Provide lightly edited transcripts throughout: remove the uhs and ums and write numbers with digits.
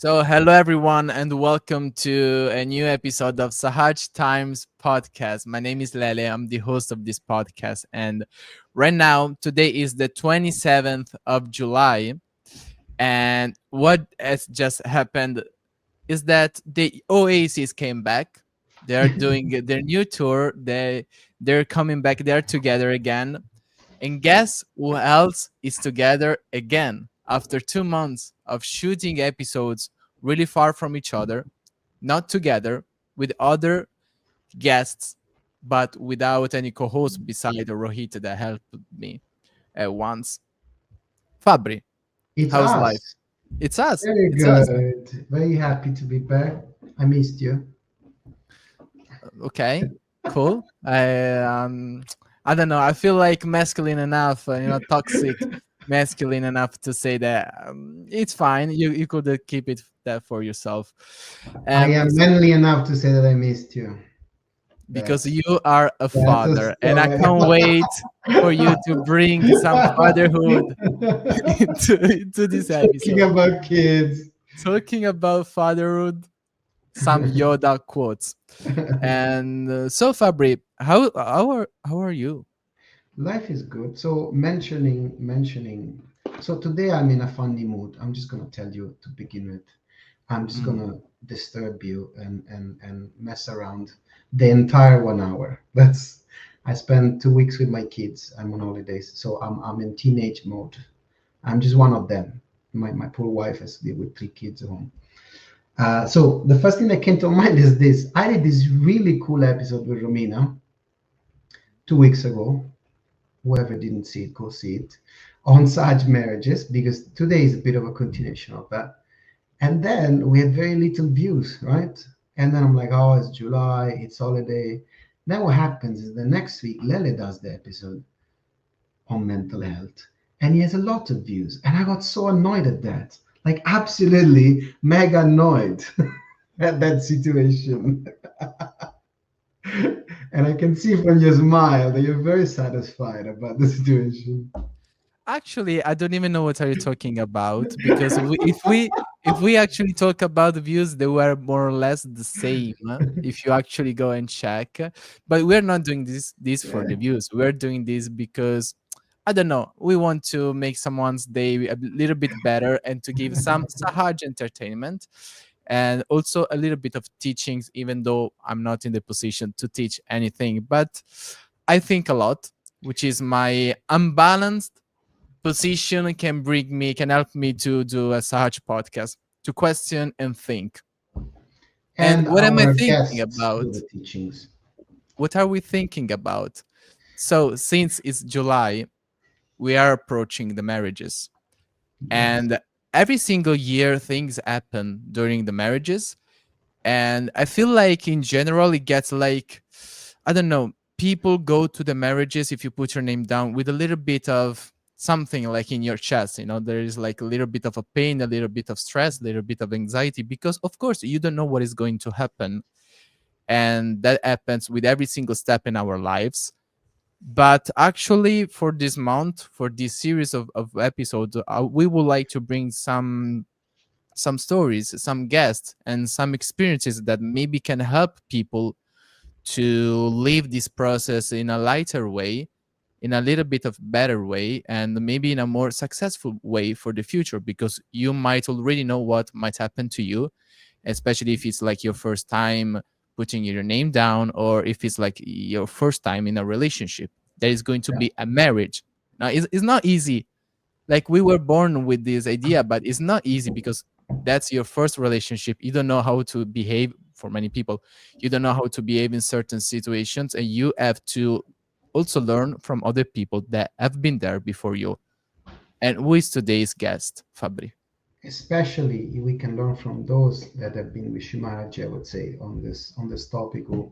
So, hello everyone, and welcome to a new episode of SAHAJ Times podcast. My name is Lele. I'm the host of this podcast, and right now, today is the 27th of July, and what has just happened is that the Oasis came back. They're doing their new tour. They're coming back. They're together again, and guess who else is together again after 2 months of shooting episodes really far from each other, not together, with other guests, but without any co host beside Rohit that helped me once. Fabri, It's how's life? us. It's us. Very It's us. good. Very happy to be back. I missed you. Okay, cool. I don't know. I feel like masculine enough, toxic masculine enough to say that it's fine. You could keep it that for yourself. I am So manly enough to say that I missed you. because That's you are a that's a father, and I story. can't wait for you to bring some fatherhood into this Talking episode. about kids. Talking about fatherhood, some Yoda quotes. And so, Fabri, how are you? Life is good. So mentioning. So today I'm in a funny mood. I'm just gonna tell you to begin with. I'm just Mm. gonna disturb you and mess around the entire 1 hour. That's I spent 2 weeks with my kids. I'm on holidays, so I'm in teenage mode. I'm just one of them. My poor wife has to deal with 3 kids at home. So the first thing that came to mind is this. I did this really cool episode with Romina 2 weeks ago. Whoever didn't see it, go see it on Saj marriages because today is a bit of a continuation of that. And then we had very little views, right? And then I'm like, oh, it's July, it's holiday. Then what happens is the next week, Lele does the episode on mental health, and he has a lot of views. And I got so annoyed at that, like absolutely mega annoyed at that situation. And I can see from your smile that you're very satisfied about the situation. Actually, I don't even know what are you talking about because if we actually talk about the views, they were more or less the same. If you actually go and check, but we're not doing this for the views. We're doing this because I don't know. We want to make someone's day a little bit better and to give some Sahaj entertainment and also a little bit of teachings, even though I'm not in the position to teach anything. But I think a lot, which is my unbalanced position can help me to do a Sahaj podcast, to question and think. And And what am I our thinking guests do about? the teachings. What are we thinking about? So since it's July, we are approaching the marriages. Yes. And every single year things happen during the marriages. And I feel like in general it gets like, I don't know, people go to the marriages if you put your name down with a little bit of something like in your chest. There is like a little bit of a pain, a little bit of stress, a little bit of anxiety, because of course you don't know what is going to happen. And that happens with every single step in our lives. But actually, for this month, for this series of episodes, we would like to bring some stories, some guests, and some experiences that maybe can help people to live this process in a lighter way, in a little bit of better way, and maybe in a more successful way for the future, because you might already know what might happen to you, especially if it's like your first time putting your name down, or if it's like your first time in a relationship that is going to Yeah. be a marriage. Now it's not easy. Like, we were born with this idea, but it's not easy because that's your first relationship. You don't know how to behave. For many people, you don't know how to behave in certain situations, and you have to also learn from other people that have been there before you. And who is today's guest, Fabri? Especially we can learn from those that have been with Shumati, I would say, on this topic who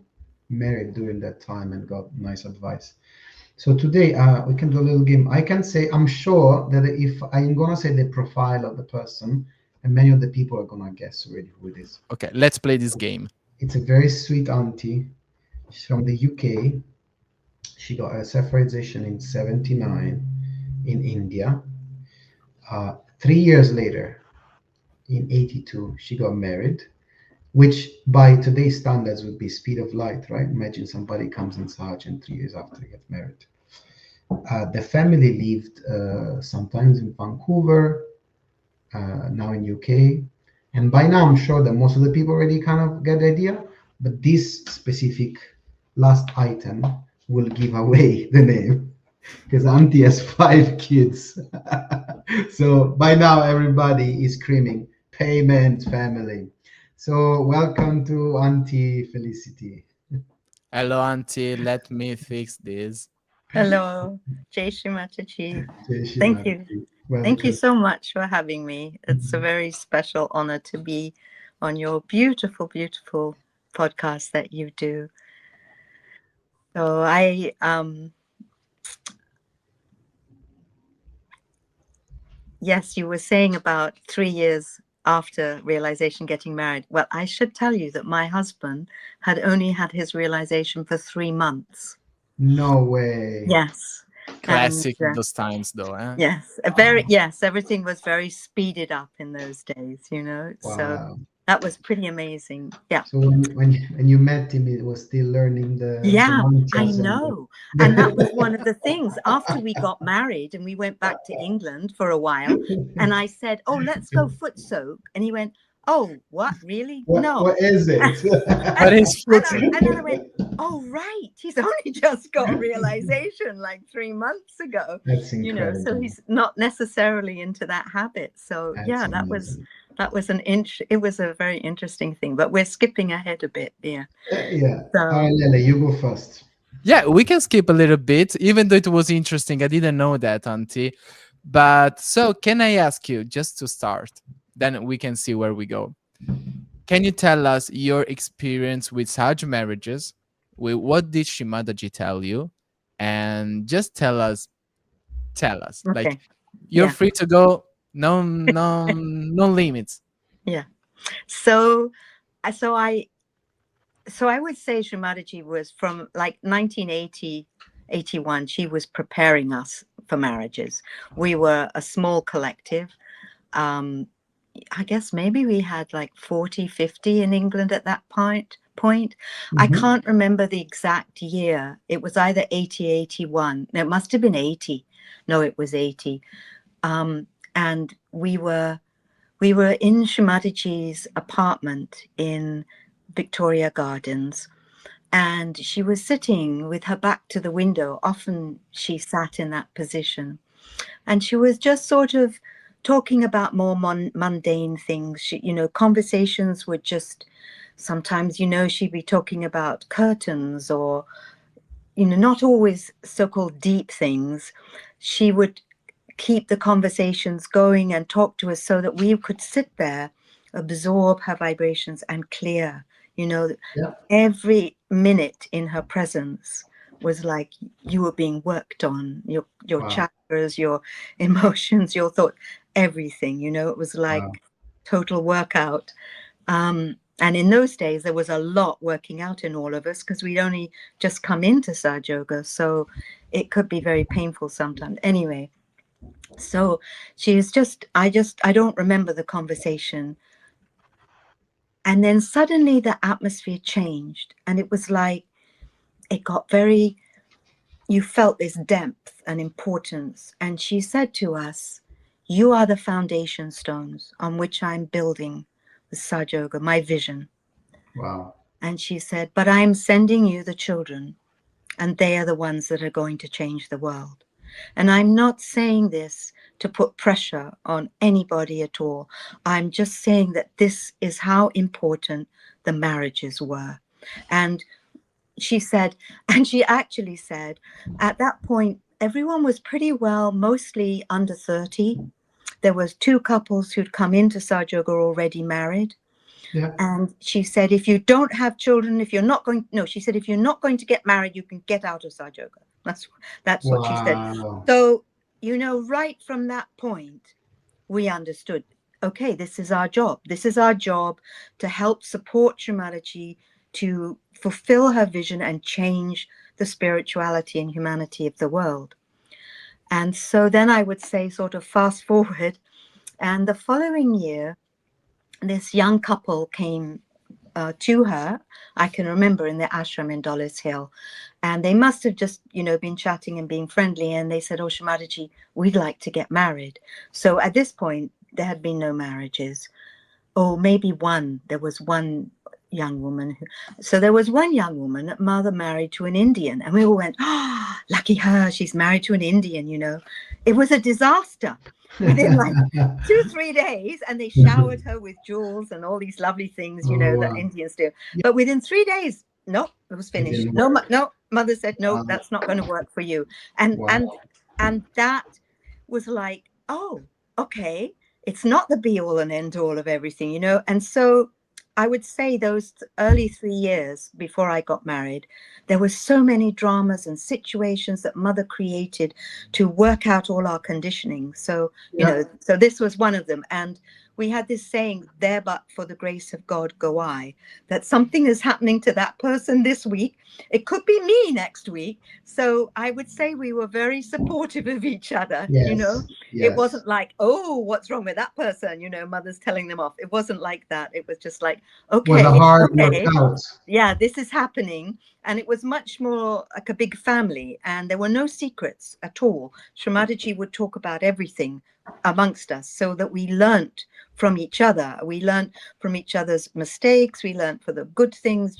married during that time and got nice advice. So today we can do a little game. I can say I'm sure that if I'm gonna say the profile of the person, and many of the people are gonna guess already who it is. Okay, let's play this game. It's a very sweet auntie. She's from the UK. She got her self-realization in '79 in India. 3 years later, in 82. She got married, which by today's standards would be speed of light, right? Imagine somebody comes in Sahaj and 3 years after they get married. The family lived sometimes in Vancouver, now in UK. And by now, I'm sure that most of the people already kind of get the idea. But this specific last item will give away the name because Auntie has 5 kids. So by now, everybody is screaming, "Payment family." So welcome to Auntie Felicity. Hello, auntie. Let me fix this. Hello, Shri Mataji. Jai Thank you. Shumati. Thank you Welcome. so much for having me. It's a very special honor to be on your beautiful, beautiful podcast that you do. So yes, you were saying about 3 years after realization getting married. Well, I should tell you that my husband had only had his realization for 3 months. No way. Yes. And Classic those times, though. Eh? yes, a very Wow. yes, everything was very speeded up in those days, So Wow. that was pretty amazing. Yeah. So when you met him, he was still learning the Yeah, I mantras and know. And that was one the of the things after we got married and we went back to England for a while. And I said, "Oh, let's go foot soak." And he went, "Oh, what? Really? No." what is it? And What is and, food? and then I went, "Oh, right. He's only just got a realization like 3 months ago." That's So incredible. he's not necessarily into that habit. So That's yeah, amazing. that was it was a very interesting thing. But we're skipping ahead a bit, yeah. Yeah. All So right, Lele, you go first. Yeah, we can skip a little bit, even though it was interesting. I didn't know that, auntie. But so, can I ask you just to start? Then we can see where we go. Can you tell us your experience with Sahaj marriages? What did Shimadaji tell you? And just tell us. Like, okay. you're Yeah. free to go. No, no, no limits. Yeah. So uh, so I so I would say Shumati was from like 1980, 81. She was preparing us for marriages. We were a small collective. Um, I guess maybe we had like 40, 50 in England at that point. I Hmm. can't remember the exact year. It was either 80, 81. No, it must have been 80. No, it was 80. Um, and we were in Shumati's apartment in Victoria Gardens, and she was sitting with her back to the window. Often she sat in that position, and she was just sort of talking about more mundane things. Conversations would just sometimes, she'd be talking about curtains or, not always so-called deep things. She would keep the conversations going and talk to us so that we could sit there, absorb her vibrations and clear. You know, Yeah. every minute in her presence was like you were being worked on, your Wow. chakras, your emotions, your thought, everything. It was like Wow. total workout. And in those days, there was a lot working out in all of us because we'd only just come into Sahaja Yoga. So it could be very painful sometimes. Anyway, so I don't remember the conversation. And then suddenly the atmosphere changed. And it was like, it got you felt this depth and importance. And she said to us, "You are the foundation stones on which I'm building the Sahaja Yoga, my vision." Wow. And she said, "But I'm sending you the children, and they are the ones that are going to change the world. And I'm not saying this to put pressure on anybody at all. I'm just saying that this is how important the marriages were." And she said, and she actually said, at that point, everyone was pretty well, mostly under 30. There was two couples who'd come into Sahaja Yoga already married. Yeah. And she said, if you don't have children, if you're not going, no, she said, if you're not going to get married, you can get out of Sahaja Yoga. That's what she said. Wow. So, right from that point, we understood, okay, this is our job. This is our job to help support Shumati to fulfill her vision and change the spirituality and humanity of the world. And so then I would say, sort of fast forward, and the following year, this young couple came to her. I can remember in the ashram in Dollis Hill, and they must have just, been chatting and being friendly. And they said, "Oh, Shumataji, we'd like to get married." So at this point, there had been no marriages. Oh, maybe one. There was one young woman. So there was one young woman that mother married to an Indian, and we all went, "Oh, lucky her! She's married to an Indian." It was a disaster. Within like 2-3 days, and they showered her with jewels and all these lovely things, Oh, that Indians do. But within 3 days, nope, it was it finished. didn't No, work. no, mother said, no, Wow. that's not going to work for you. And Wow. and that was like, oh, okay, it's not the be all and end all of everything. And so I would say those early 3 years before I got married, there were so many dramas and situations that mother created to work out all our conditioning. So, Yeah. so this was one of them. And we had this saying, "There but for the grace of God go I," that something is happening to that person this week. It could be me next week. So I would say we were very supportive of each other. Yes. It Yes. wasn't like, "Oh, what's wrong with that person?" Mother's telling them off. It wasn't like that. It was just like, Was a okay, hard okay, workout. yeah, this is happening. And it was much more like a big family, and there were no secrets at all. Shri would talk about everything amongst us, so that we learnt from each other. We learnt from each other's mistakes. We learnt for the good things,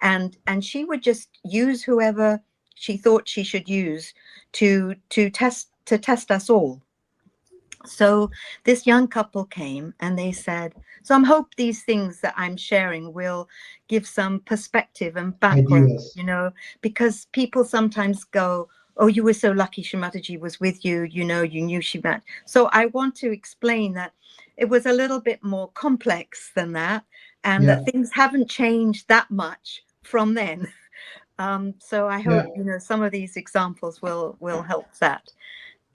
and she would just use whoever she thought she should use to test us all. So this young couple came and they said, so I hope these things that I'm sharing will give some perspective and background, Ideas. because people sometimes go, "Oh, you were so lucky Shumataji was with you, you knew she met." So I want to explain that it was a little bit more complex than that, and Yeah. that things haven't changed that much from then. So I Yeah. hope, some of these examples will help that.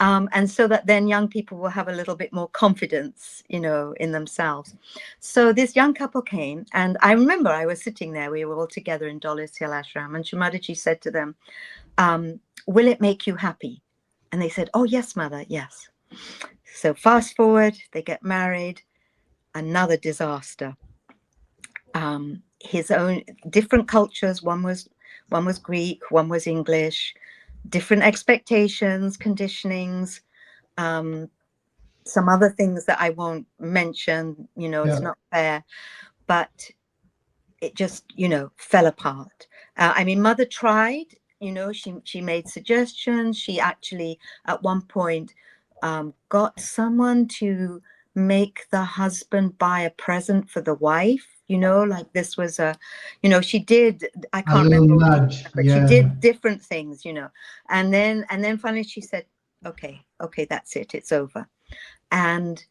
And so that then young people will have a little bit more confidence, in themselves. So this young couple came, and I remember I was sitting there. We were all together in Dollis Hill Ashram, and Shumataji said to them, "Will it make you happy?" And they said, "Oh, yes, mother, yes." So fast forward, they get married. Another disaster. His own different cultures. One was Greek, one was English. Different expectations, conditionings. Some other things that I won't mention, it's Yeah. not fair, but it just, fell apart. I mean, mother tried, she made suggestions. She actually, at one point, got someone to make the husband buy a present for the wife. Like this was she did, I A can't little remember all the nudge. details, but she Yeah. did different things, and then finally she said, okay, that's it, it's over. And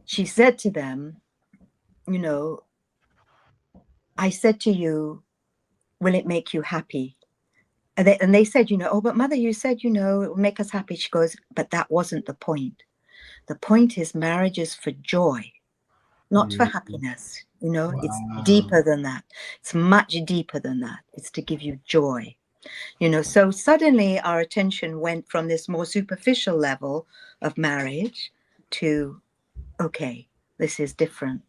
she said to them, you know, "I said to you, will it make you happy?" And they said, "Oh, but mother, you said, it will make us happy." She goes, "But that wasn't the point. The point is marriage is for joy, not for Mm. happiness. It's Wow. deeper than that. It's much deeper than that. It's to give you joy." So suddenly our attention went from this more superficial level of marriage to, okay, this is different.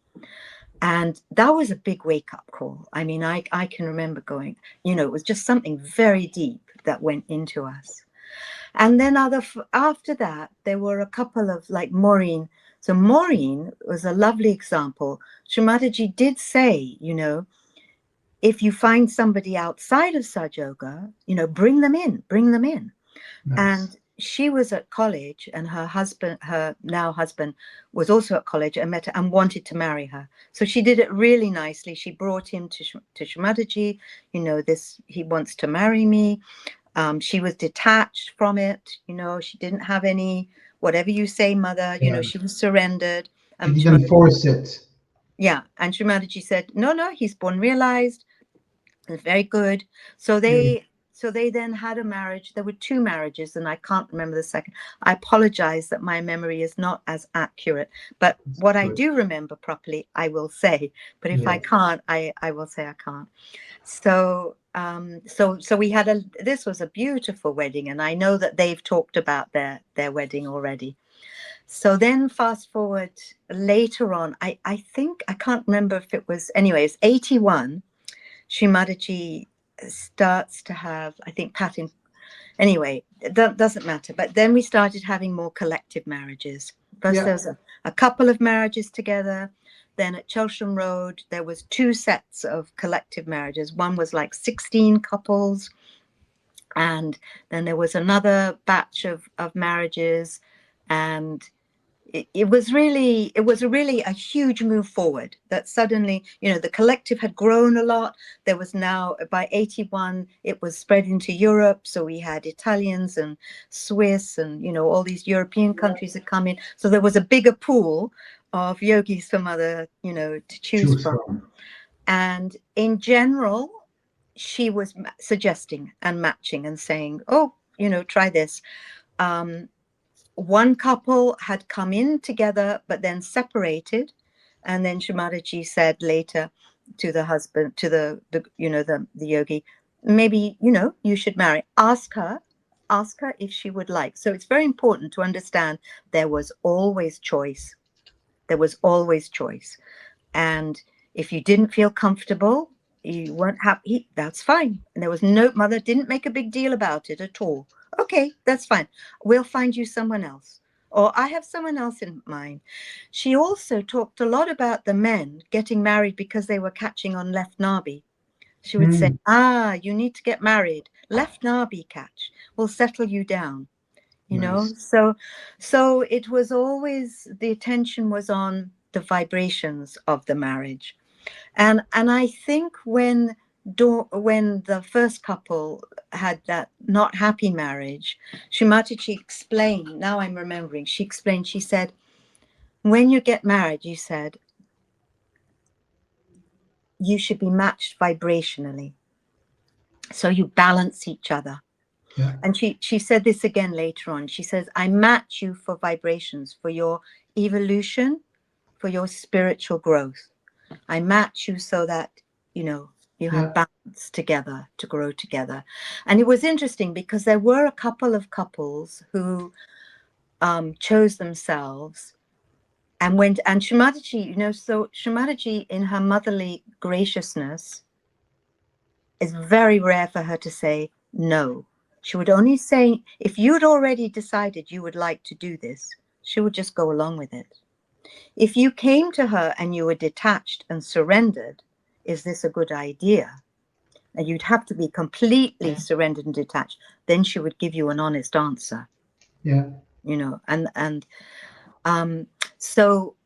And that was a big wake up call. I mean, I can remember going, it was just something very deep that went into us. And then after that, there were a couple of like Maureen. So Maureen was a lovely example. Shumataji did say, if you find somebody outside of Saj Yoga, bring them in, bring them in. Nice. And she was at college, and her now husband, was also at college and met her and wanted to marry her. So she did it really nicely. She brought him to Shumataji. He wants to marry me. She was detached from it. She didn't have any, whatever you say, mother, Yeah. she was surrendered. She didn't Shumataji, force it. yeah. And Shumataji said, no, he's born realized. It's very good. So Good. they then had a marriage. There were two marriages, and I can't remember the second. I apologize that my memory is not as accurate, but It's what I good. do remember properly, I will say. But if I Yeah. can't, I will say I can't. So so we had this was a beautiful wedding, and I know that they've talked about their wedding already. So then fast forward later on, I think, I can't remember if it was, anyways, 81, Shri Mataji starts to have, I think, pattern. Anyway, that doesn't matter. But then we started having more collective marriages. First, there was a couple of marriages together. Then at Chelsham Road, there was 2 sets of collective marriages. One was like 16 couples. And then there was another batch of marriages. And it was really a huge move forward, that suddenly, you know, the collective had grown a lot. There was now, by 81, it was spread into Europe. So we had Italians and Swiss and, you know, all these European countries had come in. So there was a bigger pool of yogis for mother, you know, to choose from. And in general, she was suggesting and matching and saying, oh, you know, try this. One couple had come in together, but then separated. And then Shumati said later to the husband, to the you know, the yogi, maybe, you know, you should marry. Ask her if she would like. So it's very important to understand there was always choice. There was always choice. And if you didn't feel comfortable, you weren't happy, that's fine. And there was no, mother didn't make a big deal about it at all. Okay, that's fine. We'll find you someone else. Or I have someone else in mind. She also talked a lot about the men getting married because they were catching on left nabi. She would say, you need to get married. Left nabi catch will settle you down. You know, so it was always, the attention was on the vibrations of the marriage. And I think when the first couple had that not happy marriage, Shumati explained, now I'm remembering, she explained, she said, when you get married, you said, you should be matched vibrationally. So you balance each other. Yeah. And she said this again later on. She says, I match you for vibrations, for your evolution, for your spiritual growth. I match you so that, you know, you have balance together, to grow together. And it was interesting because there were a couple of couples who chose themselves and went, and Shumati, you know, so Shumati in her motherly graciousness, it's very rare for her to say no. She would only say, if you'd already decided you would like to do this, she would just go along with it. If you came to her and you were detached and surrendered, is this a good idea? And you'd have to be completely surrendered and detached. Then she would give you an honest answer. Yeah. You know, so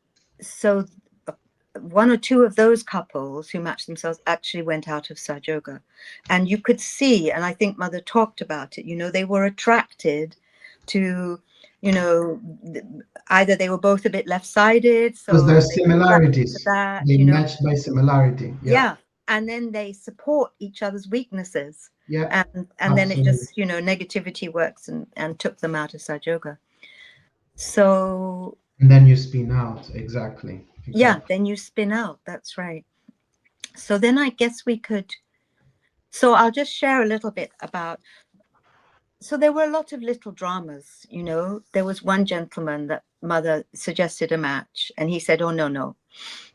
one or two of those couples who matched themselves actually went out of Sahaja. And you could see, and I think Mother talked about it, you know, they were attracted to, you know, either they were both a bit left-sided, so because there's they were attracted to similarities. that, They you know. matched by similarity. Yeah. And then they support each other's weaknesses. Yeah. And then it just, you know, negativity works and took them out of Sahaja. So and then you spin out. Exactly. yeah, then you spin out. That's right. So then I guess we could, so I'll just share a little bit about, so there were a lot of little dramas, you know. There was one gentleman that Mother suggested a match and he said, oh, no.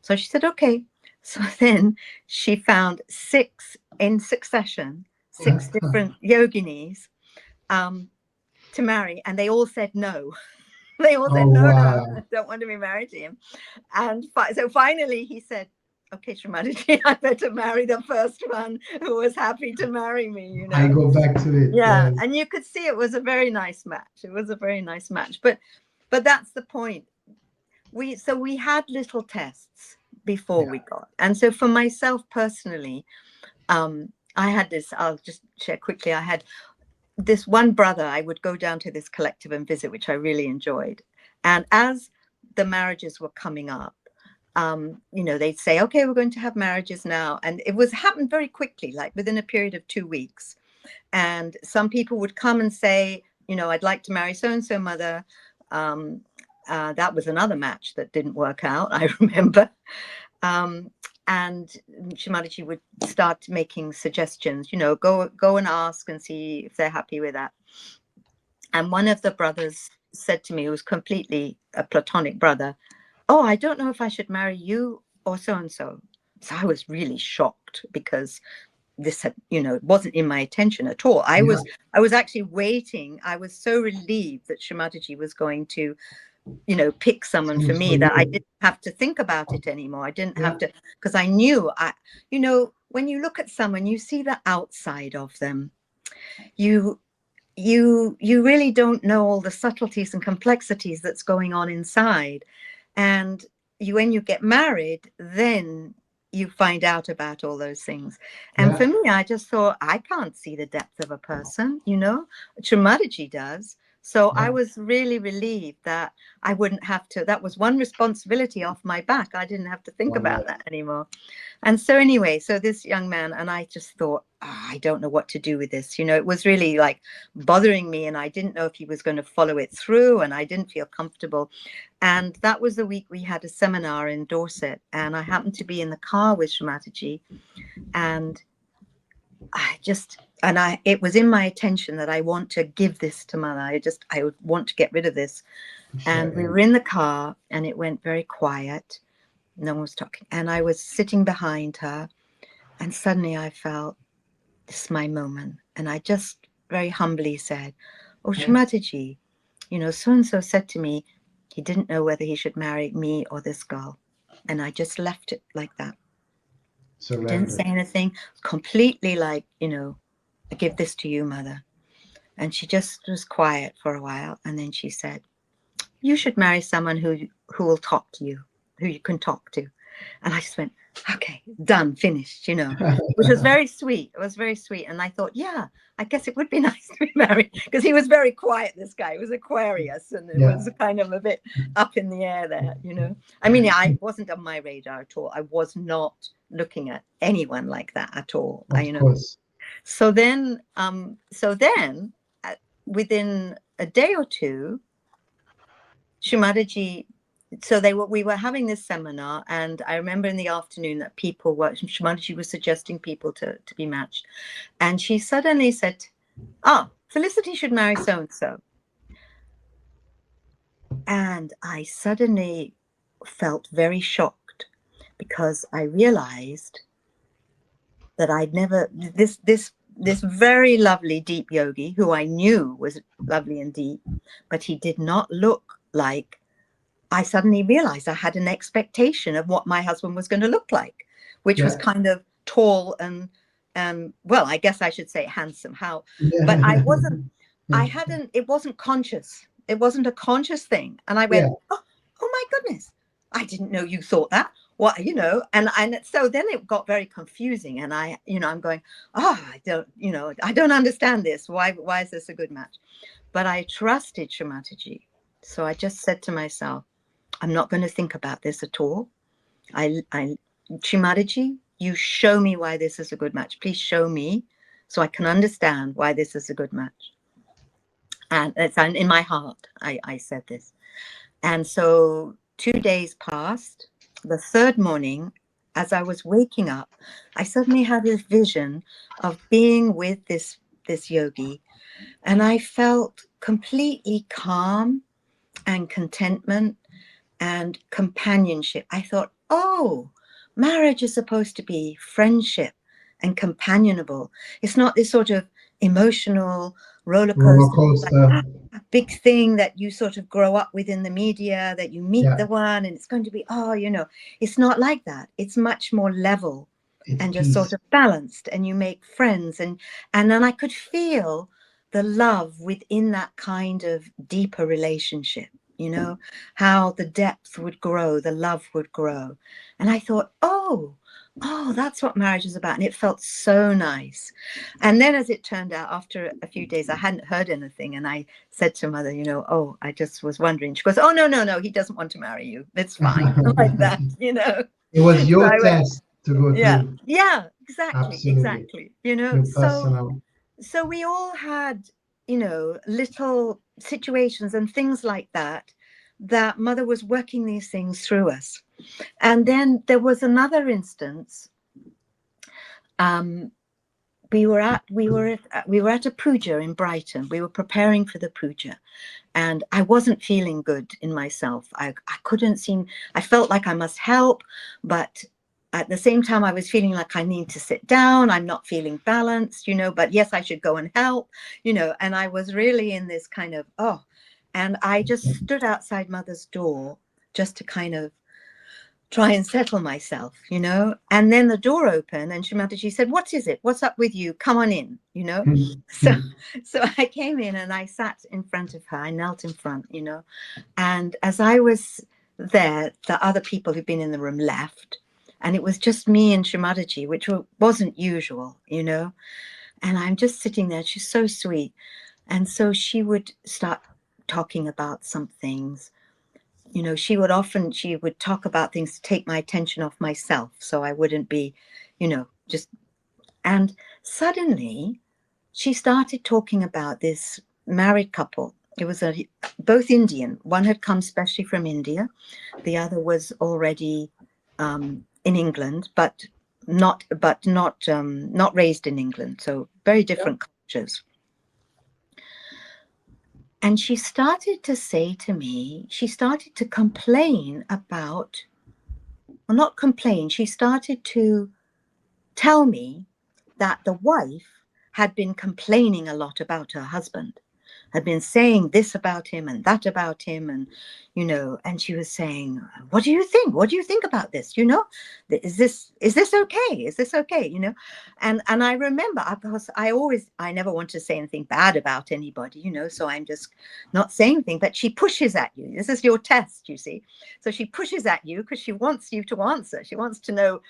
So she said, okay. So then she found 6 in succession, 6 different yoginis to marry, and they all said no. They all said, no, I don't want to be married to him. And so finally he said, okay, Shumati, I better marry the first one who was happy to marry me, you know. I go back to it. Yeah, yes. And you could see it was a very nice match. It was a very nice match. But that's the point. We had little tests before we got. And so for myself personally, I had this, I'll just share quickly. I had this one brother I would go down to this collective and visit, which I really enjoyed. And as the marriages were coming up, you know, they'd say, okay, we're going to have marriages now. And it happened very quickly, like within a period of 2 weeks. And some people would come and say, you know, I'd like to marry so-and-so, Mother. That was another match that didn't work out, I remember. And Shumati would start making suggestions, you know, go and ask and see if they're happy with that. And one of the brothers said to me, who was completely a platonic brother, oh, I don't know if I should marry you or so and so. So I was really shocked, because this had, it wasn't in my attention at all. I was actually waiting. I was so relieved that Shumati was going to, pick someone for me, that I didn't have to think about it anymore. I didn't have to, because I knew, when you look at someone, you see the outside of them. You really don't know all the subtleties and complexities that's going on inside. And when you get married, then you find out about all those things. And for me, I just thought, I can't see the depth of a person, Shumati does. So I was really relieved that I wouldn't have to, that was one responsibility off my back. I didn't have to think about that anymore. And so anyway, so this young man, and I just thought, I don't know what to do with this. It was really like bothering me, and I didn't know if he was going to follow it through, and I didn't feel comfortable. And that was the week we had a seminar in Dorset, and I happened to be in the car with Shumati, and it was in my attention that I want to give this to Mother. I would want to get rid of this. And we were in the car, and it went very quiet. No one was talking. And I was sitting behind her, and suddenly I felt, this is my moment. And I just very humbly said, oh, Shumati, so-and-so said to me, he didn't know whether he should marry me or this girl. And I just left it like that. Didn't say anything, completely like, I give this to you, Mother. And she just was quiet for a while. And then she said, you should marry someone who will talk to you, who you can talk to. And I just went, okay, done, finished, which was very sweet. It was very sweet. And I thought, yeah, I guess it would be nice to be married, because he was very quiet, this guy. He was Aquarius, and it was kind of a bit up in the air there, I mean, I wasn't on my radar at all. I was not looking at anyone like that at all. Of course. So then, within a day or two, Shumati, we were having this seminar, and I remember in the afternoon that Shumati was suggesting people to be matched. And she suddenly said, Felicity should marry so-and-so. And I suddenly felt very shocked, because I realized that I'd never, this very lovely deep yogi, who I knew was lovely and deep, but he did not look like, I suddenly realized I had an expectation of what my husband was going to look like, which was kind of tall and, well, I guess I should say handsome. But I wasn't, it wasn't conscious. It wasn't a conscious thing. And I went, oh my goodness, I didn't know you thought that. What, and so then it got very confusing, and I'm going, I don't understand this. Why is this a good match? But I trusted Shumati. So I just said to myself, I'm not going to think about this at all. Shumati, you show me why this is a good match. Please show me, so I can understand why this is a good match. And it's in my heart, I said this. And so 2 days passed. The third morning, as I was waking up, I suddenly had this vision of being with this yogi, and I felt completely calm and contentment and companionship. I thought, oh, marriage is supposed to be friendship and companionable. It's not this sort of emotional roller coaster. Like, big thing that you sort of grow up with in the media, that you meet the one and it's going to be, it's not like that. It's much more level and just sort of balanced, and you make friends. And then I could feel the love within that kind of deeper relationship, how the depth would grow, the love would grow. And I thought, oh, that's what marriage is about. And it felt so nice. And then, as it turned out, after a few days, I hadn't heard anything. And I said to Mother, I just was wondering. She goes, oh, no, he doesn't want to marry you. It's fine. Like that, It was your test to go through. Yeah, exactly. Absolutely. Exactly. So we all had, little situations and things like that Mother was working these things through us. And then there was another instance we were at a puja in Brighton. We were preparing for the puja, and I wasn't feeling good in myself. I couldn't seem. I felt like I must help, but at the same time, I was feeling like I need to sit down. I'm not feeling balanced, but yes, I should go and help, and I was really in this kind of, and I just stood outside Mother's door just to kind of try and settle myself, and then the door opened and Shri Mataji said, "What is it? What's up with you? Come on in," So, so I came in and I sat in front of her. I knelt in front, and as I was there, the other people who'd been in the room left, and it was just me and Shri Mataji, which wasn't usual, and I'm just sitting there. She's so sweet. And so she would start talking about some things. She would talk about things to take my attention off myself, so I wouldn't be, just. And suddenly she started talking about this married couple. It was both Indian. One had come specially from India. The other was already in England, but not raised in England. So very different cultures. And she started to say to me, she started to complain about, well, not complain, she started to tell me that the wife had been complaining a lot about her husband, had been saying this about him and that about him. And, and she was saying, what do you think? What do you think about this? Is this okay? Is this okay? And I remember, because I never want to say anything bad about anybody, so I'm just not saying anything, but she pushes at you. This is your test, you see. So she pushes at you because she wants you to answer. She wants to know,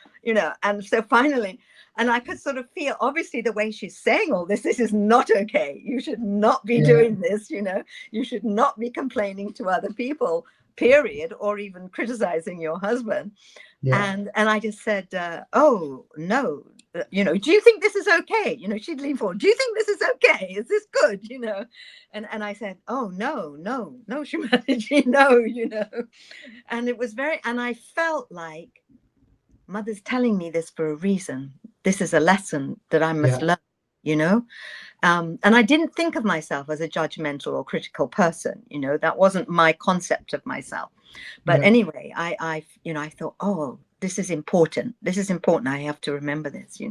and so finally, and I could sort of feel, obviously, the way she's saying all this is not okay. You should not be doing this, You should not be complaining to other people, period, or even criticizing your husband. Yeah. And I just said, oh, no, do you think this is okay? She'd lean forward. Do you think this is okay? Is this good? And I said, oh, no, Shumati, no, And it was and I felt like Mother's telling me this for a reason. This is a lesson that I must learn, and I didn't think of myself as a judgmental or critical person. That wasn't my concept of myself. But anyway, I thought, oh, this is important. This is important. I have to remember this,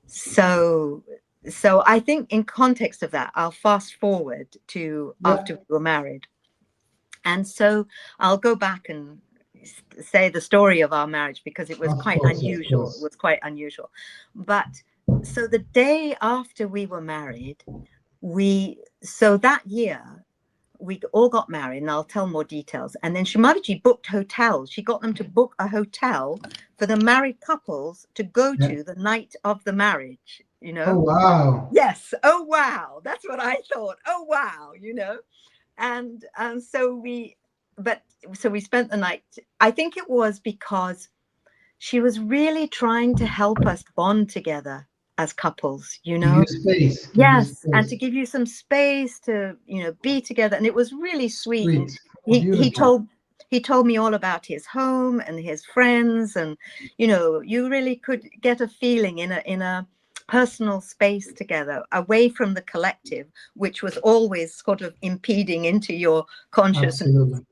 So I think in context of that, I'll fast forward to after we were married. And so I'll go back and say the story of our marriage, because it was quite unusual. It was quite unusual. But so the day after we were married, so that year we all got married, and I'll tell more details. And then Shumati booked hotels. She got them to book a hotel for the married couples to go to the night of the marriage, Oh, wow. Yes. Oh, wow. That's what I thought. Oh, wow. And so we spent the night. I think it was because she was really trying to help us bond together as couples, Give you space. Yes, and to give you some space to, be together. And it was really sweet. He told me all about his home and his friends, and you really could get a feeling in a personal space together, away from the collective, which was always sort of impeding into your consciousness. Absolutely.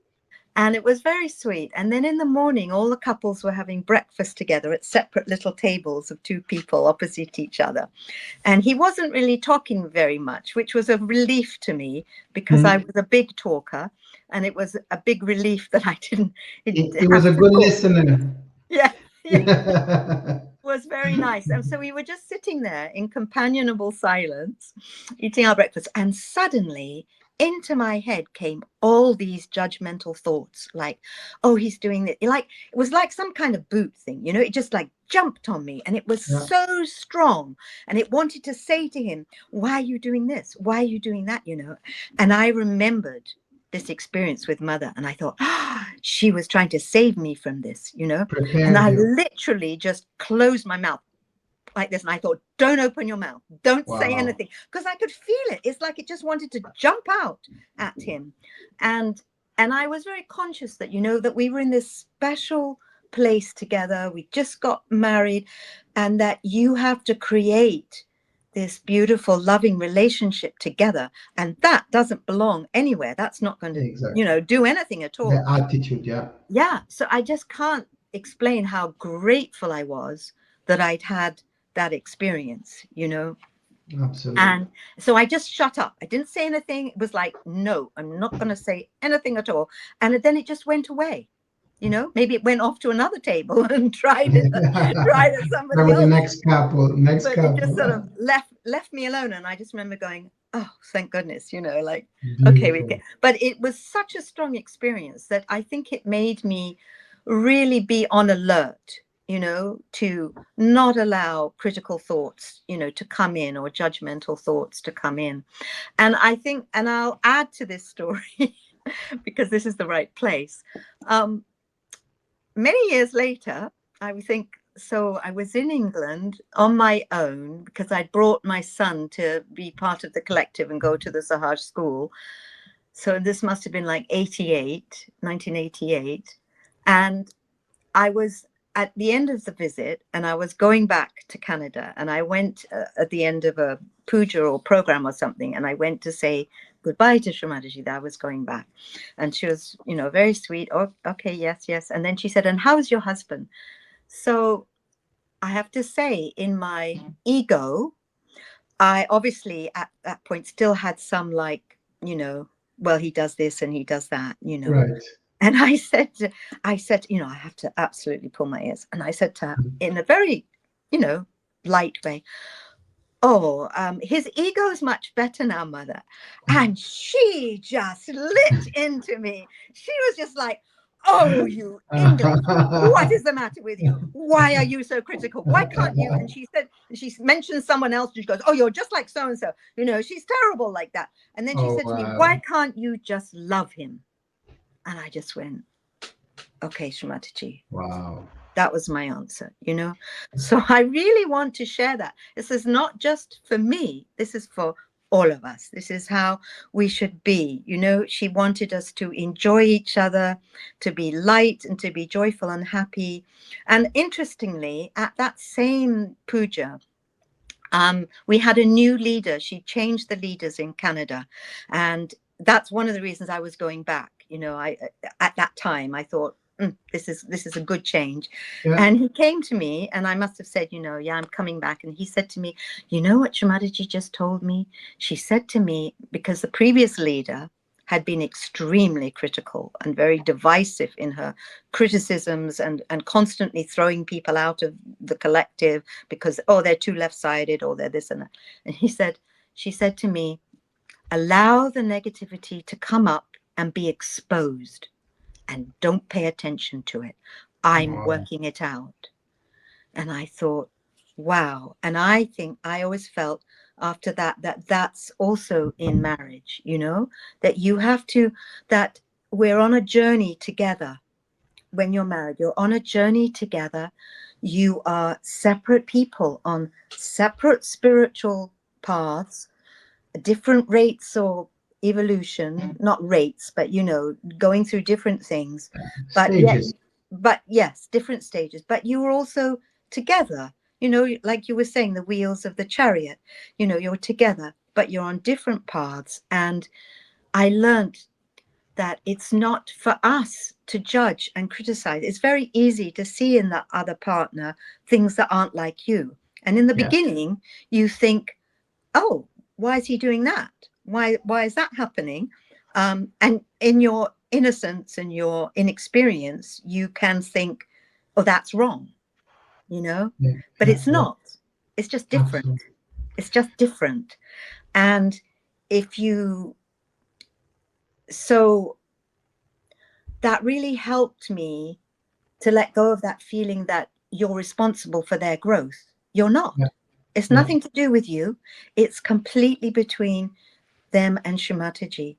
And it was very sweet. And then in the morning, all the couples were having breakfast together at separate little tables of two people opposite each other. And he wasn't really talking very much, which was a relief to me, because I was a big talker, and it was a big relief that I didn't. It was a good listener. Yeah. It was very nice. And so we were just sitting there in companionable silence, eating our breakfast. And suddenly into my head came all these judgmental thoughts, like, oh, he's doing it. Like, it was like some kind of boot thing, it just like jumped on me, and it was so strong, and it wanted to say to him, why are you doing this? Why are you doing that? And I remembered this experience with Mother, and I thought, she was trying to save me from this, and I literally just closed my mouth like this, and I thought, don't open your mouth, don't say anything, because I could feel it. It's like it just wanted to jump out at him. And I was very conscious that, that we were in this special place together. We just got married, and that you have to create this beautiful, loving relationship together. And that doesn't belong anywhere. That's not going to, Exactly. do anything at all. The attitude, yeah. Yeah. So I just can't explain how grateful I was that I'd had that experience, Absolutely. And so I just shut up. I didn't say anything. It was like, no, I'm not going to say anything at all. And then it just went away. Maybe it went off to another table and tried it at That somebody was the else. next couple. Next But it just couple. sort of left me alone. And I just remember going, oh, thank goodness, like, okay, we can. Beautiful. But it was such a strong experience that I think it made me really be on alert, to not allow critical thoughts, to come in, or judgmental thoughts to come in. And I think, and I'll add to this story because this is the right place. Many years later, I think, so I was in England on my own because I'd brought my son to be part of the collective and go to the SAHAJ school. So this must have been like 1988. And I was at the end of the visit, and I was going back to Canada, and I went at the end of a puja or program or something, and I went to say goodbye to Shri Mataji, that I was going back. And she was, very sweet. Oh, okay, yes, yes. And then she said, and how's your husband? So I have to say, in my ego, I obviously at that point still had some well, he does this and he does that, Right. And I said, I have to absolutely pull my ears. And I said to her in a very, light way, oh, his ego is much better now, mother. And she just lit into me. She was just like, oh, you English, what is the matter with you? Why are you so critical? Why can't you? And she said, she mentioned someone else. And she goes, oh, you're just like so-and-so. She's terrible like that. And then she Oh, said to me, wow. why can't you just love him? And I just went, okay, Shri Mataji. Wow. That was my answer, So I really want to share that. This is not just for me. This is for all of us. This is how we should be. She wanted us to enjoy each other, to be light and to be joyful and happy. And interestingly, at that same puja, we had a new leader. She changed the leaders in Canada. And that's one of the reasons I was going back. At that time, I thought, this is a good change. Yeah. And he came to me, and I must have said, yeah, I'm coming back. And he said to me, you know what Shumati just told me? She said to me, because the previous leader had been extremely critical and very divisive in her criticisms and constantly throwing people out of the collective because, oh, they're too left-sided, or they're this and that. And she said to me, allow the negativity to come up and be exposed, and don't pay attention to it. I'm Wow. working it out. And I thought, wow. And I think I always felt after that's also in marriage, that you have to, that we're on a journey together. When you're married, you're on a journey together. You are separate people on separate spiritual paths, different rates or evolution, not rates, but going through different things, Stages. but yes, different stages. But you were also together, like you were saying, the wheels of the chariot, you're together, but you're on different paths. And I learned that it's not for us to judge and criticize. It's very easy to see in the other partner things that aren't like you. And in the beginning, you think, oh, why is he doing that? Why is that happening? And in your innocence and your inexperience, you can think, oh, that's wrong, but it's not. It's just different. Absolutely. It's just different. And so that really helped me to let go of that feeling that you're responsible for their growth. You're not. Yeah. It's Yeah. nothing to do with you. It's completely between them and Shri Mataji,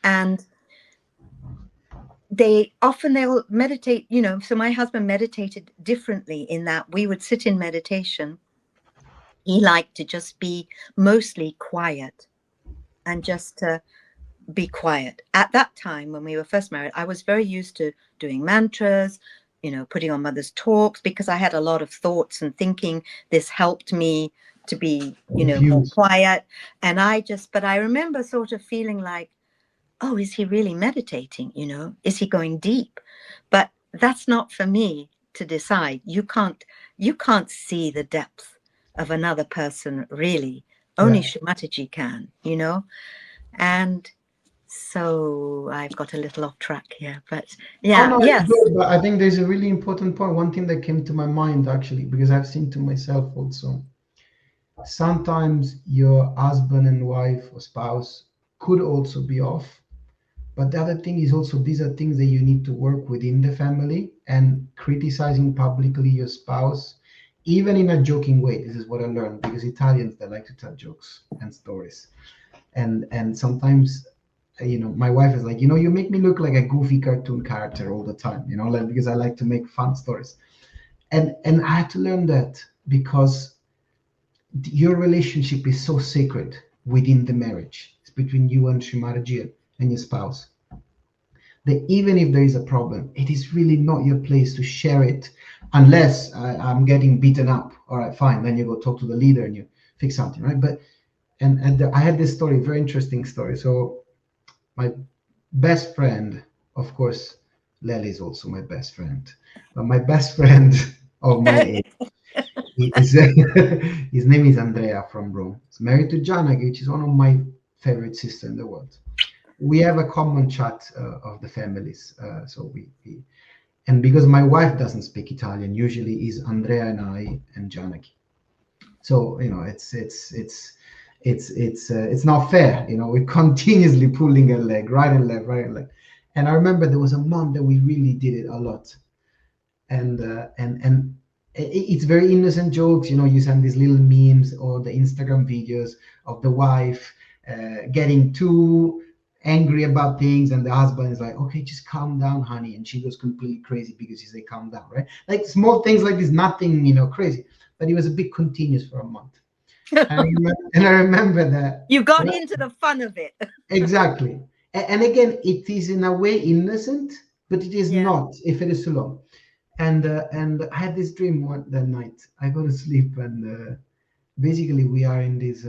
and they'll meditate, so my husband meditated differently in that we would sit in meditation. He liked to just be mostly quiet and just to be quiet. At that time, when we were first married, I was very used to doing mantras, putting on mother's talks, because I had a lot of thoughts and thinking. This helped me to be, more Confused. quiet. And but I remember sort of feeling like, oh, is he really meditating? Is he going deep? But that's not for me to decide. You can't see the depth of another person, really. Only Yeah. Shumataji can, and so I've got a little off track here, but Oh yeah, no, it's yes. good, but I think there's a really important point. One thing that came to my mind actually, because I've seen to myself also. Sometimes your husband and wife or spouse could also be off. But the other thing is also these are things that you need to work within the family, and criticizing publicly your spouse, even in a joking way. This is what I learned because Italians they like to tell jokes and stories, and sometimes my wife is like, you make me look like a goofy cartoon character all the time, like because I like to make fun stories, and I had to learn that because your relationship is so sacred within the marriage. It's between you and Shri Mataji and your spouse that even if there is a problem, it is really not your place to share it unless I'm getting beaten up. All right, fine. Then you go talk to the leader and you fix something, right? But I had this story, very interesting story. So my best friend, of course, Lely is also my best friend, but my best friend of my age, is, his name is Andrea from Rome. He's married to Janagi, which is one of my favorite sisters in the world. We have a common chat of the families. So we and because my wife doesn't speak Italian, usually is Andrea and I and Janaki. So it's not fair. We're continuously pulling a leg, right and left, right and left. And I remember there was a month that we really did it a lot, and it's very innocent jokes. You send these little memes or the Instagram videos of the wife getting too angry about things, and the husband is like, okay, just calm down, honey, and she goes completely crazy because you say calm down, right? Like small things like this, nothing crazy, but it was a bit continuous for a month. And I remember that. You got into the fun of it. Exactly. And again, it is in a way innocent, but it is Yeah. not if it is too long. And I had this dream that night. I go to sleep, and basically we are in this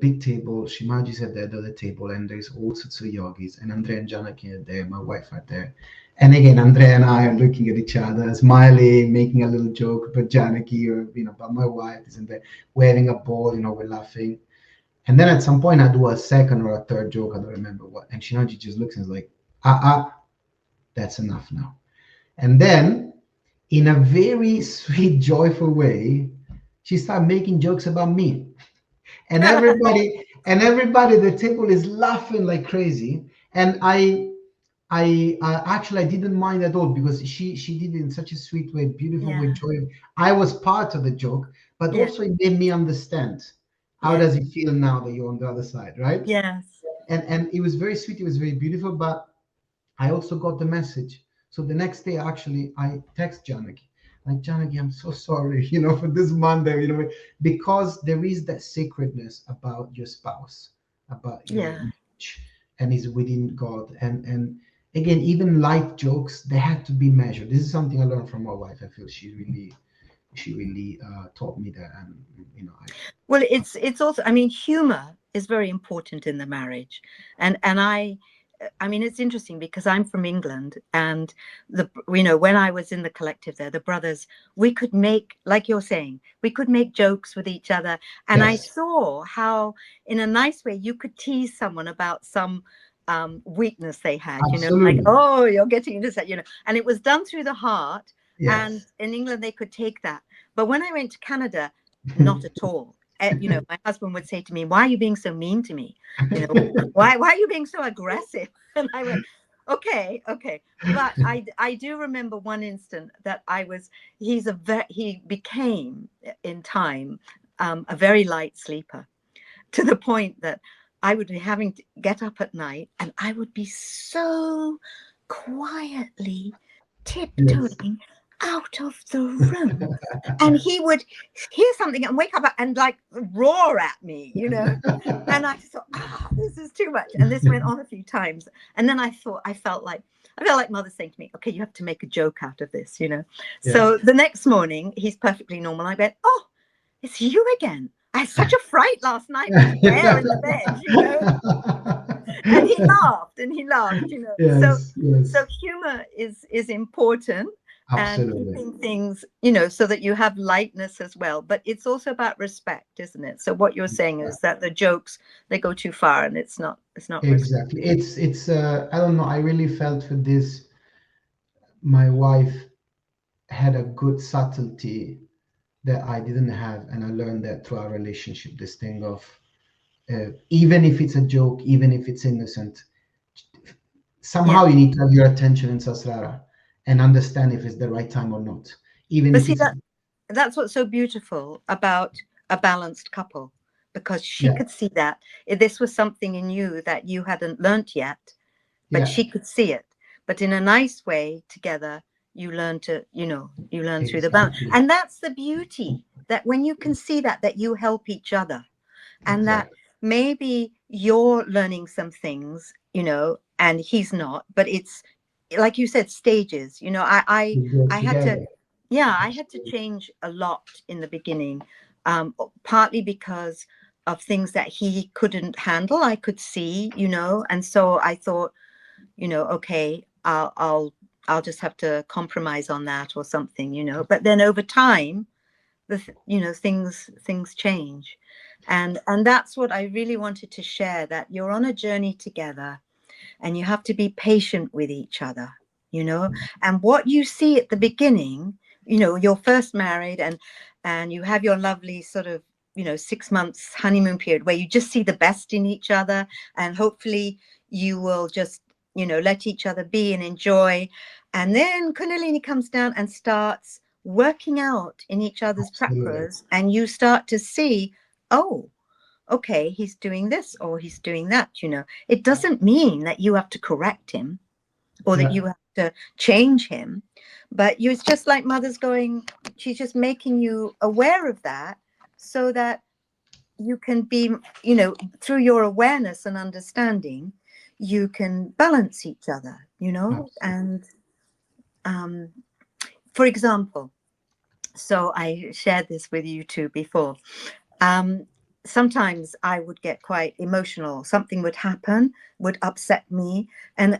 big table. Shimaji's at the other table, and there's all sorts of yogis, and Andrea and Janaki are there. My wife are there, and again, Andrea and I are looking at each other, smiling, making a little joke. But Janaki, or but my wife isn't there. We're having a ball, we're laughing. And then at some point, I do a second or a third joke. I don't remember what. And Shinaji just looks and is like, that's enough now. And then, in a very sweet, joyful way, she started making jokes about me. And everybody at the table is laughing like crazy. And I actually I didn't mind at all because she did it in such a sweet way, beautiful way, Yeah. joy. I was part of the joke, but Yeah. also it made me understand how Yeah. does it feel now that you're on the other side, right? Yes. And it was very sweet, it was very beautiful, but I also got the message. So the next day, actually, I text Janaki, like, Janaki, I'm so sorry, for this Monday, because there is that sacredness about your spouse, about your Yeah. marriage, and is within God. And again, even light jokes, they have to be measured. This is something I learned from my wife. I feel she really taught me that, and Well, it's also, I mean, humor is very important in the marriage, and I mean, it's interesting because I'm from England, and when I was in the collective there, the brothers, we could make, like you're saying, we could make jokes with each other, and I yes, saw how, in a nice way, you could tease someone about some weakness they had, like, absolutely, oh, you're getting into that, and it was done through the heart, and yes. in England they could take that. But when I went to Canada, not at all. My husband would say to me, "Why are you being so mean to me? Why are you being so aggressive?" And I went, "Okay, okay." But I do remember one instant that he became in time a very light sleeper, to the point that I would be having to get up at night, and I would be so quietly Yes. tiptoeing out of the room. And he would hear something and wake up and like roar at me, you know. And I just thought, this is too much. And this went on a few times. And then I felt like mother saying to me, okay, you have to make a joke out of this, you know. Yeah. So the next morning, he's perfectly normal. I went, oh, it's you again. I had such a fright last night with you there in the bed, you know. And he laughed, you know. Yes, So yes, humor is important, and absolutely. keeping things, you know, so that you have lightness as well. But it's also about respect, isn't it? So what you're saying is that the jokes, they go too far, and it's not respect. Exactly. It's I don't know. I really felt with this. My wife had a good subtlety that I didn't have, and I learned that through our relationship. This thing of even if it's a joke, even if it's innocent, Yeah. somehow you need to have your attention in Sasrara and understand if it's the right time or not. Even But if see, it's that's what's so beautiful about a balanced couple, because she yeah, could see that if this was something in you that you hadn't learnt yet, but yeah, she could see it. But in a nice way, together, you learn to, you know, you learn through the balance. exactly, And that's the beauty, that when you can see that you help each other, and that exactly. maybe you're learning some things, you know, and he's not, but it's like you said, stages, you know. We go I had to, together. yeah, I had to Absolutely. change a lot in the beginning, partly because of things that he couldn't handle, I could see, you know. And so I thought, you know, okay, I'll just have to compromise on that or something, you know. But then over time, you know, things change. And that's what I really wanted to share, that you're on a journey together, and you have to be patient with each other, you know. And what you see at the beginning, you know, you're first married, and you have your lovely sort of, you know, 6 months honeymoon period where you just see the best in each other, and hopefully you will just, you know, let each other be and enjoy. And then Kundalini comes down and starts working out in each other's Absolutely. chakras, and you start to see, oh, okay, he's doing this or he's doing that, you know. It doesn't mean that you have to correct him or that Yeah, you have to change him, but it's just like mother's going, she's just making you aware of that, so that you can be, you know, through your awareness and understanding, you can balance each other, you know. absolutely. And um, for example, so I shared this with you too before. Um, Sometimes I would get quite emotional. Something would happen, would upset me, and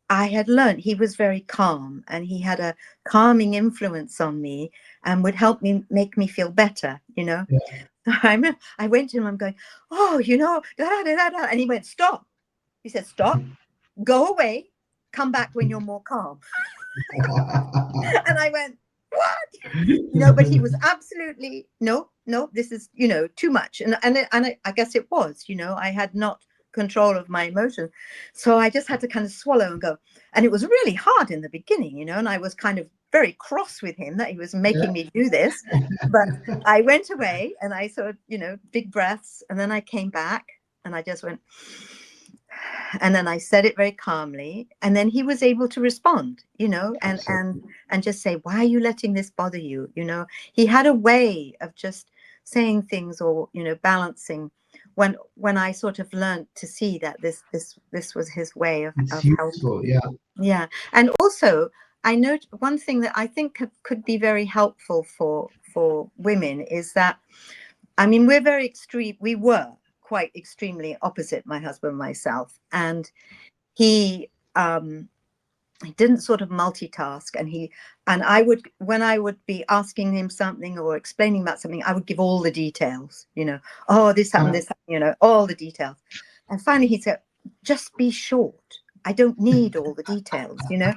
I had learned he was very calm, and he had a calming influence on me, and would help me, make me feel better. You know, Yeah. I went to him. I'm going, oh, you know, da, da, da, da, and he went, stop. He said, stop, go away, come back when you're more calm. And I went, what? You know, but he was absolutely, no, no, this is, you know, too much. And I guess it was, you know, I had not control of my emotions. So I just had to kind of swallow and go. And it was really hard in the beginning, you know, and I was kind of very cross with him that he was Yeah. making me do this. But I went away and I sort of, you know, big breaths. And then I came back and I just went, and then I said it very calmly, and then he was able to respond, you know, Absolutely. and just say, why are you letting this bother you? You know, he had a way of just saying things, or, you know, balancing, when I sort of learned to see that this was his way It's of helping. useful. Yeah. Yeah. And also, I know one thing that I think could be very helpful for women is that, I mean, we're very extreme. We were quite extremely opposite, my husband and myself. And he he didn't sort of multitask. And I would, when I would be asking him something or explaining about something, I would give all the details, you know, oh, this happened, you know, all the details. And finally he said, just be short. I don't need all the details, you know.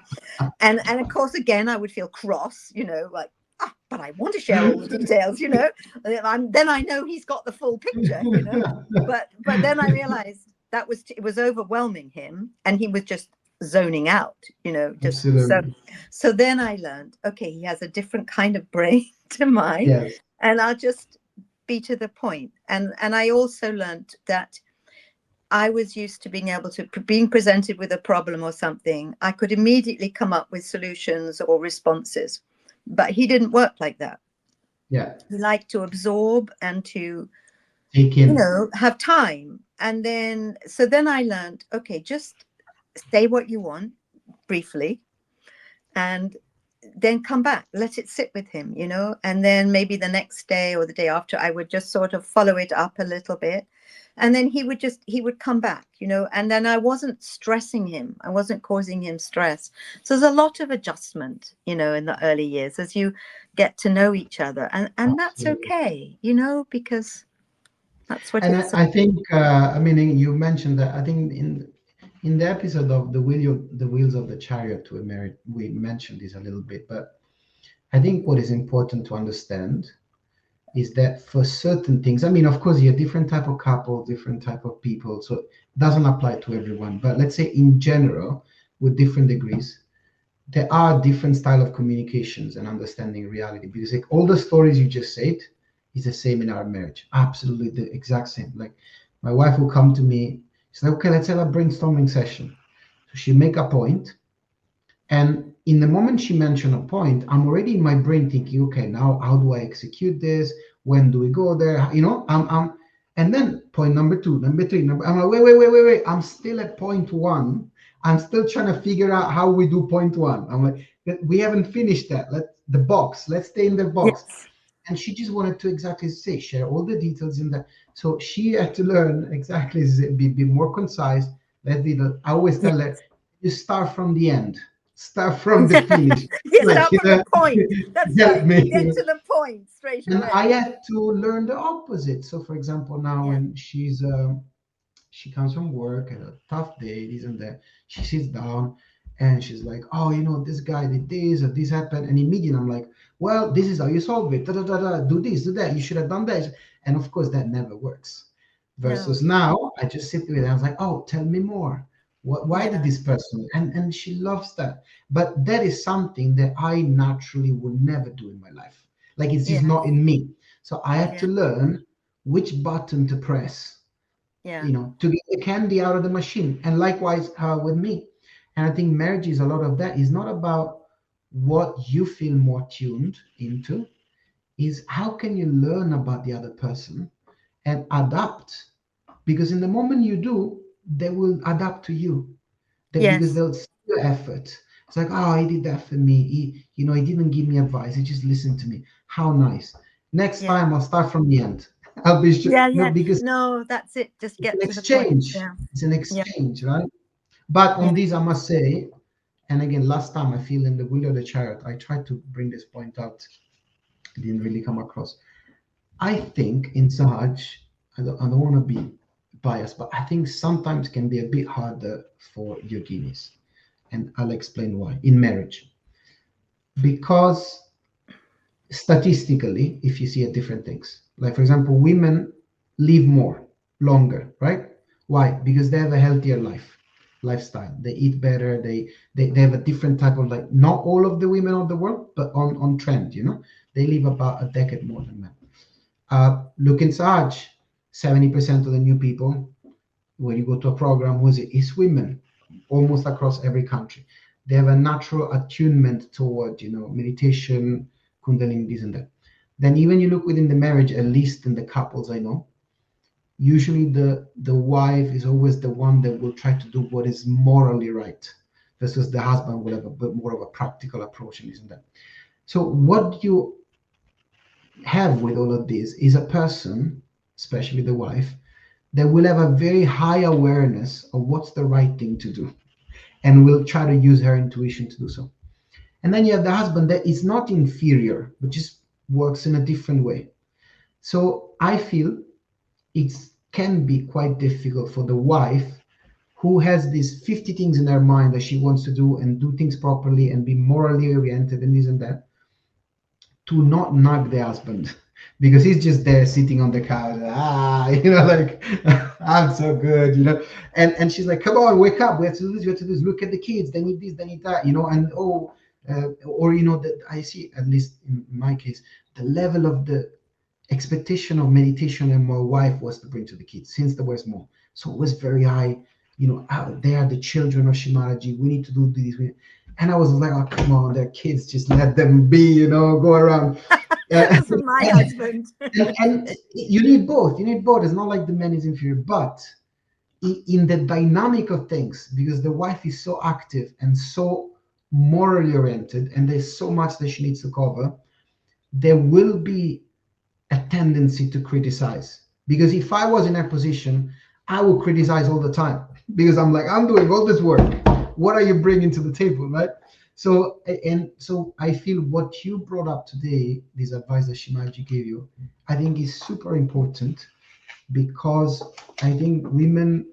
And of course, again, I would feel cross, you know, like, oh, but I want to share all the details, you know. Then I know he's got the full picture, you know. But then I realized it was overwhelming him, and he was just zoning out, you know, just so. Absolutely. So then I learned, okay, he has a different kind of brain to mine, Yes. and I'll just be to the point. And I also learned that I was used to being able to, being presented with a problem or something, I could immediately come up with solutions or responses. But he didn't work like that. Yeah. He liked to absorb and to, Take in. have time. And then, so then I learned, okay, just say what you want briefly and then come back, let it sit with him, and then maybe the next day or the day after, I would just sort of follow it up a little bit. And then he would come back, and then I wasn't stressing him. I wasn't causing him stress. So there's a lot of adjustment, in the early years as you get to know each other. And that's Absolutely. okay, because that's what And it's. I think, I mean, you mentioned that. I think in the episode of the wheels of the chariot, we mentioned this a little bit. But I think what is important to understand is that for certain things, I mean, of course, you're different type of couple, different type of people, so it doesn't apply to everyone. But let's say in general, with different degrees, there are different style of communications and understanding reality, because like all the stories you just said is the same in our marriage, absolutely the exact same. Like my wife will come to me, she's like, okay, let's have a brainstorming session. So she make a point, and in the moment she mentioned a point, I'm already in my brain thinking, okay, now how do I execute this? When do we go there? And then point number two, number three, I'm like, wait. I'm still at point one. I'm still trying to figure out how we do point one. I'm like, we haven't finished that. Let's stay in the box. Yes. And she just wanted to exactly say, share all the details in that. So she had to learn exactly, be more concise. I always Yes. tell her, you start from the end, start from the finish. You Like, start from the point. That's help right. me. Get to the point straight And I away. had to learn the opposite. So, for example, now Yeah. when she comes from work at a tough day, this and that, she sits down and she's like, oh, this guy did this or this happened. And immediately I'm like, well, this is how you solve it. Da, da, da, da. Do this, do that. You should have done that. And of course, that never works. No. Versus now, I just sit with her. I was like, oh, tell me more. Why did Yeah. this person? And she loves that. But that is something that I naturally would never do in my life. Like it's just Yeah. not in me. So I had Yeah. to learn which button to press, Yeah. to get the candy out of the machine. And likewise with me. And I think marriage is a lot of that. It's not about what you feel more tuned into, is how can you learn about the other person and adapt, because in the moment you do, they will adapt to you. Because Yes. they'll see your effort. It's like, oh, he did that for me. He didn't give me advice. He just listened to me. How nice. Next Yeah. time I'll start from the end. I'll be sure. Yeah. No, Yeah. because No, that's it. Just it's an get to the point. exchange. Yeah. It's an Yeah. exchange, right? But Yeah. on this, I must say, and again, last time I feel in the Wheel of the Chariot, I tried to bring this point out. It didn't really come across. I think in Sahaj, I don't want to be biased, but I think sometimes can be a bit harder for yoginis. And I'll explain why. In marriage, because statistically, if you see at different things, like for example, women live more, longer, right? Why? Because they have a healthier lifestyle. They eat better. They have a different type of, like, not all of the women of the world, but on trend, they live about a decade more than men. Look in Sahaj, 70% of the new people, when you go to a program, who is it? It's women, almost across every country. They have a natural attunement toward, meditation, kundalini, this and that. Then even you look within the marriage, at least in the couples I know, usually the wife is always the one that will try to do what is morally right, versus the husband will have a bit more of a practical approach and this and that. So what you have with all of this is a person, especially the wife, that will have a very high awareness of what's the right thing to do and will try to use her intuition to do so. And then you have the husband that is not inferior, but just works in a different way. So I feel it can be quite difficult for the wife who has these 50 things in her mind that she wants to do and do things properly and be morally oriented and this and that, to not nag the husband because he's just there sitting on the couch, like, I'm so good, and she's like, come on, wake up, we have to do this, we have to do this, look at the kids, they need this, they need that, and or that I see, at least in my case, the level of the expectation of meditation and my wife was to bring to the kids since they were small. So it was very high, they are the children of Shimaraji. We need to do this. And I was like, oh, come on, they're kids. Just let them be, go around. That's my and, husband. and you need both. You need both. It's not like the man is inferior, but in the dynamic of things, because the wife is so active and so morally oriented, and there's so much that she needs to cover, there will be a tendency to criticize. Because if I was in her position, I would criticize all the time, because I'm like, I'm doing all this work. What are you bringing to the table, right? So I feel what you brought up today, this advice that Shimaji gave you, I think is super important, because I think women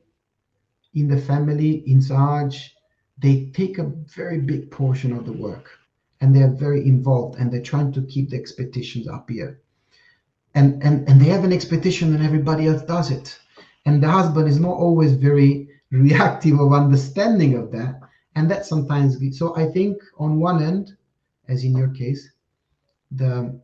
in the family, in Sahaj, they take a very big portion of the work, and they're very involved, and they're trying to keep the expectations up here. And they have an expectation and everybody else does it. And the husband is not always very reactive of understanding of that. And that sometimes, so I think on one end, as in your case, the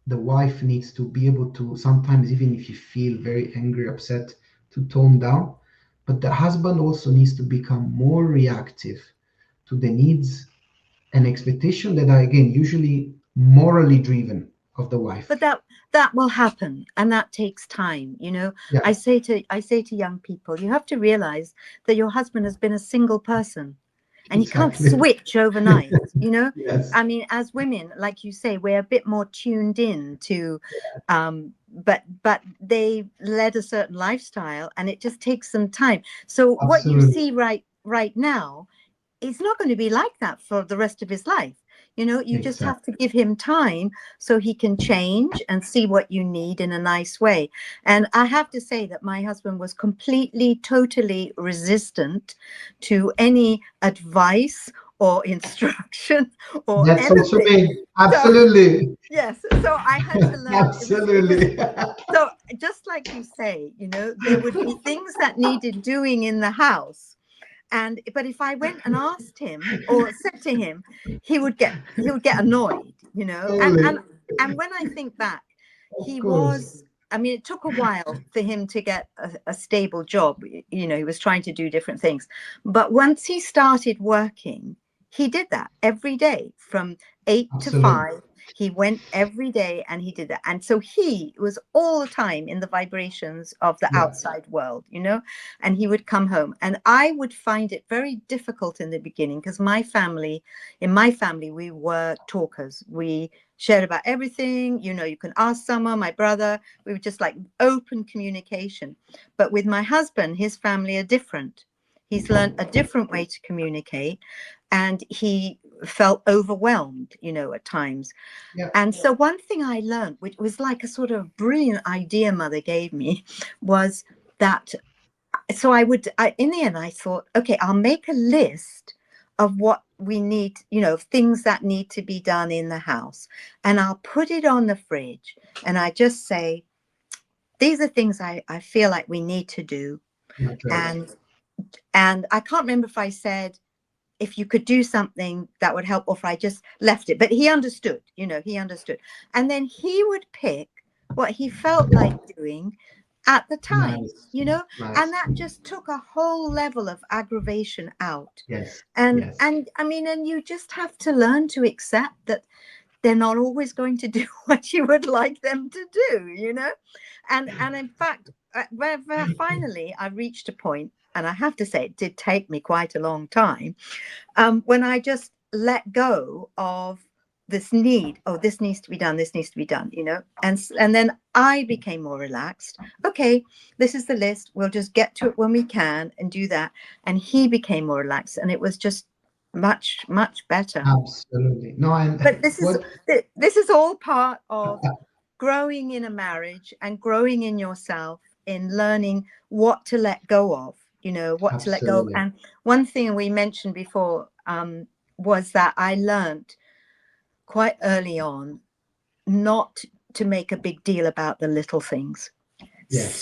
the wife needs to be able to, sometimes even if you feel very angry, upset, to tone down. But the husband also needs to become more reactive to the needs and expectation that are, again, usually morally driven of the wife. But that will happen, and that takes time. Yeah, I say to young people, you have to realize that your husband has been a single person, and he can't exactly. switch overnight. Yes, I mean, as women, like you say, we're a bit more tuned in to, but they led a certain lifestyle, and it just takes some time. So what you absolutely. see right now, it's not going to be like that for the rest of his life. You just Exactly. have to give him time so he can change and see what you need in a nice way. And I have to say that my husband was completely, totally resistant to any advice or instruction or That's also anything. me. So Absolutely. yes, so I had to learn. It was Absolutely. so, just like you say, there would be things that needed doing in the house, but if I went and asked him or said to him, he would get annoyed, and Totally. and when I think back, Of he course. was, I mean, it took a while for him to get a stable job. He was trying to do different things, but once he started working, he did that every day from 8 to Absolutely. 5. He went every day and he did that, and so he was all the time in the vibrations of the Yeah. outside world, and he would come home, and I would find it very difficult in the beginning, because in my family we were talkers. We shared about everything. You can ask someone, my brother. We were just like open communication. But with my husband, his family are different. He's learned a different way to communicate, and he felt overwhelmed, at times. Yeah. And so one thing I learned, which was like a sort of brilliant idea mother gave me, was that, so in the end, I thought, okay, I'll make a list of what we need, things that need to be done in the house. And I'll put it on the fridge. And I just say, these are things I feel like we need to do. Okay. And and I can't remember if I said, if you could do something that would help, or if I just left it. But he understood, he understood. And then he would pick what he felt like doing at the time, Nice. and Nice. that just took a whole level of aggravation out. Yes. And Yes. and I mean, and you just have to learn to accept that they're not always going to do what you would like them to do. And in fact, where finally I reached a point, and I have to say it did take me quite a long time, when I just let go of this need. Oh, this needs to be done, this needs to be done, and then I became more relaxed. Okay, this is the list, we'll just get to it when we can and do that. And he became more relaxed, and it was just much, much better. Absolutely. No, and But this is what? this is all part of growing in a marriage and growing in yourself, in learning what to let go of, what to let go. Absolutely. And one thing we mentioned before, was that I learned quite early on not to make a big deal about the little things. Yes.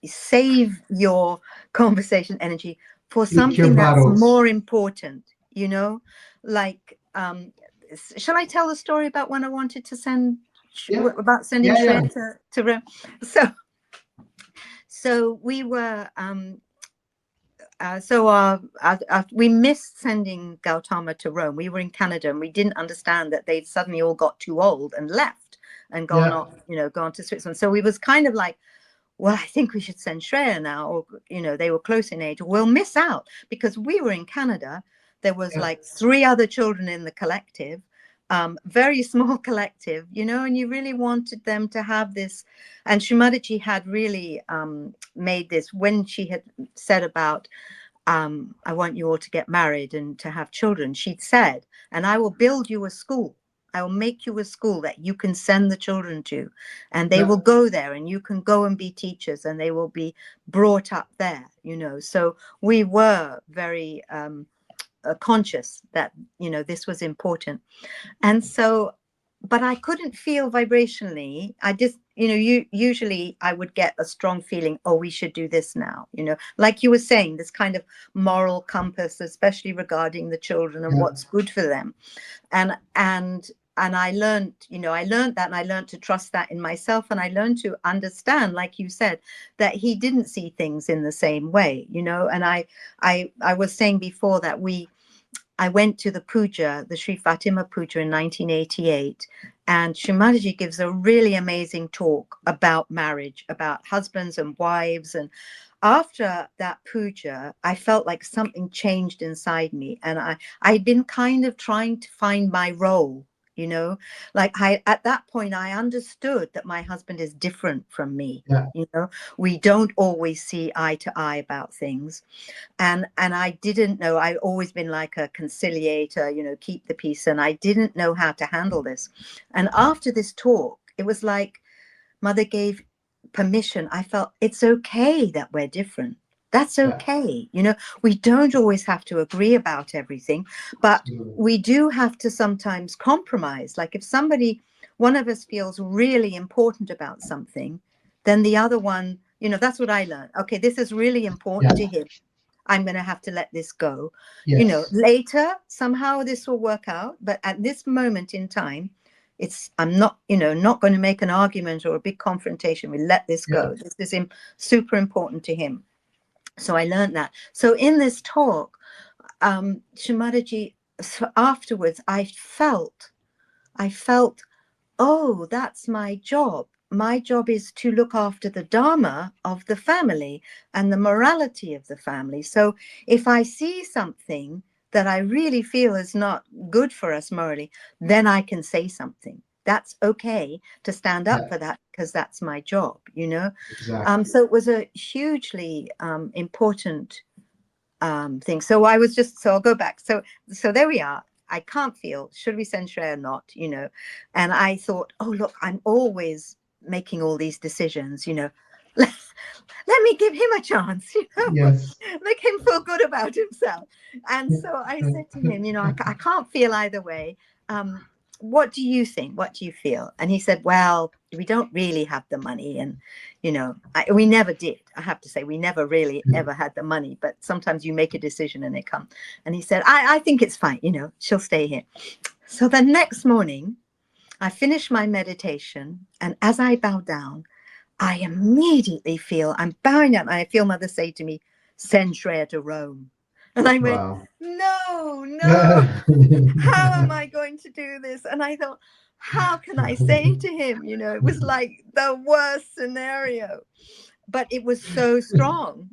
Save your conversation energy for Pick your something that's battles. more important, like, shall I tell the story about when I wanted to Yeah. about sending Yeah. Yeah. Shreya to Rome? So So we were we missed sending Gautama to Rome. We were in Canada and we didn't understand that they'd suddenly all got too old and left and gone off, gone to Switzerland. So we was kind of like, well, I think we should send Shreya now, or, they were close in age. We'll miss out because we were in Canada. There was like 3 other children in the collective, very small collective, and you really wanted them to have this. And Shumati had really made this when she had said about, I want you all to get married and to have children. She'd said, and I will build you a school. I will make you a school that you can send the children to, and they will go there and you can go and be teachers and they will be brought up there, So we were very conscious that, this was important. And so, but I couldn't feel vibrationally. I just, usually I would get a strong feeling, oh, we should do this now, like you were saying, this kind of moral compass, especially regarding the children and what's good for them. And I learned, that, and I learned to trust that in myself. And I learned to understand, like you said, that he didn't see things in the same way, and I was saying before that I went to the puja, the Sri Fatima puja in 1988, and Shumati gives a really amazing talk about marriage, about husbands and wives. And after that puja, I felt like something changed inside me. And I'd been kind of trying to find my role, like at that point, I understood that my husband is different from me. We don't always see eye to eye about things. And I didn't know, I've always been like a conciliator, keep the peace. And I didn't know how to handle this. And after this talk, it was like Mother gave permission. I felt it's okay that we're different. That's okay. We don't always have to agree about everything, but we do have to sometimes compromise. Like if one of us feels really important about something, then the other one, that's what I learned. Okay, this is really important to him. I'm going to have to let this go. Later, somehow this will work out. But at this moment in time, I'm not, not going to make an argument or a big confrontation. We let this go. This is super important to him. So I learned that. So in this talk, Shumati, afterwards, I felt, oh, that's my job. My job is to look after the dharma of the family and the morality of the family. So if I see something that I really feel is not good for us morally, then I can say something. That's okay to stand up for that because that's my job, Exactly. So it was a hugely important thing. So I'll go back. So there we are. I can't feel, should we send Shreya or not, And I thought, oh, look, I'm always making all these decisions, let me give him a chance, Yes. make him feel good about himself. And so I said to him, I can't feel either way. What do you think? What do you feel? And he said, well, we don't really have the money. And, we never did. I have to say, we never really ever had the money. But sometimes you make a decision and they come. And he said, I think it's fine. She'll stay here. So the next morning, I finished my meditation. And as I bow down, I immediately feel, I'm bowing down. And I feel Mother say to me, send Shreya to Rome. And I went, no, how am I going to do this? And I thought, how can I say to him, it was like the worst scenario, but it was so strong,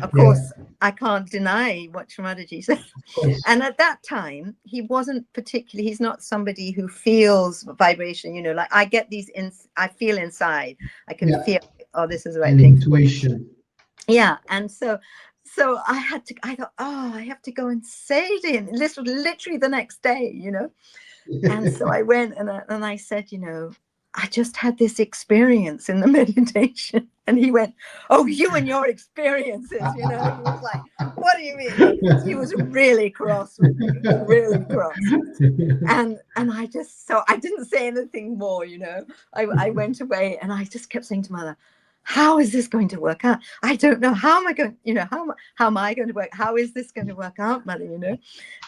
of course, I can't deny what Shumati said. And at that time, he wasn't particularly, he's not somebody who feels vibration, like I get these, I feel inside, I can feel, oh, this is the right thing. Intuition. Yeah. And so I thought, oh, I have to go and say to him. This was literally the next day, And so I went and I said, I just had this experience in the meditation. And he went, oh, you and your experiences, He was like, what do you mean? He was really cross with me, really cross. And I didn't say anything more, I went away and I just kept saying to Mother, how is this going to work out? I don't know. How am I going, how am I going to work? How is this going to work out, Mother,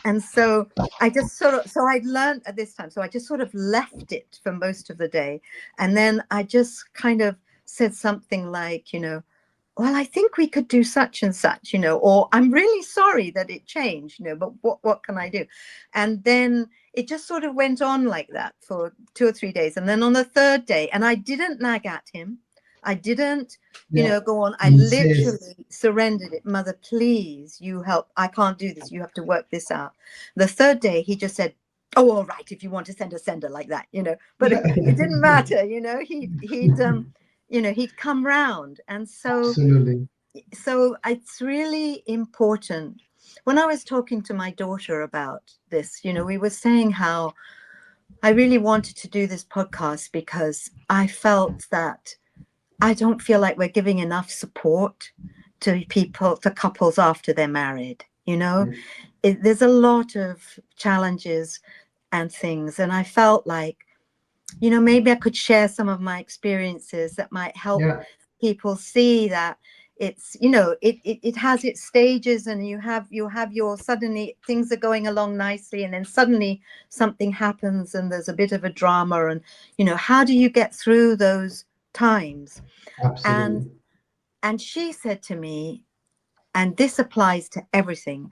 And so I just I'd learned at this time. So I just sort of left it for most of the day. And then I just kind of said something like, well, I think we could do such and such, or I'm really sorry that it changed, but what can I do? And then it just sort of went on like that for 2 or 3 days. And then on the third day, and I didn't nag at him. I didn't, Yeah. go on. I Insist. literally surrendered it. Mother, please, you help. I can't do this. You have to work this out. The third day, he just said, oh, all right, if you want to send her like that, but it didn't matter, he'd come round. And Absolutely. so it's really important. When I was talking to my daughter about this, we were saying how I really wanted to do this podcast because I felt that I don't feel like we're giving enough support to couples after they're married. There's a lot of challenges and things, and I felt like, maybe I could share some of my experiences that might help Yeah. people see that it's, it has its stages, and you have your, suddenly things are going along nicely, and then suddenly something happens and there's a bit of a drama, and how do you get through those times? and Absolutely. and she said to me, and this applies to everything: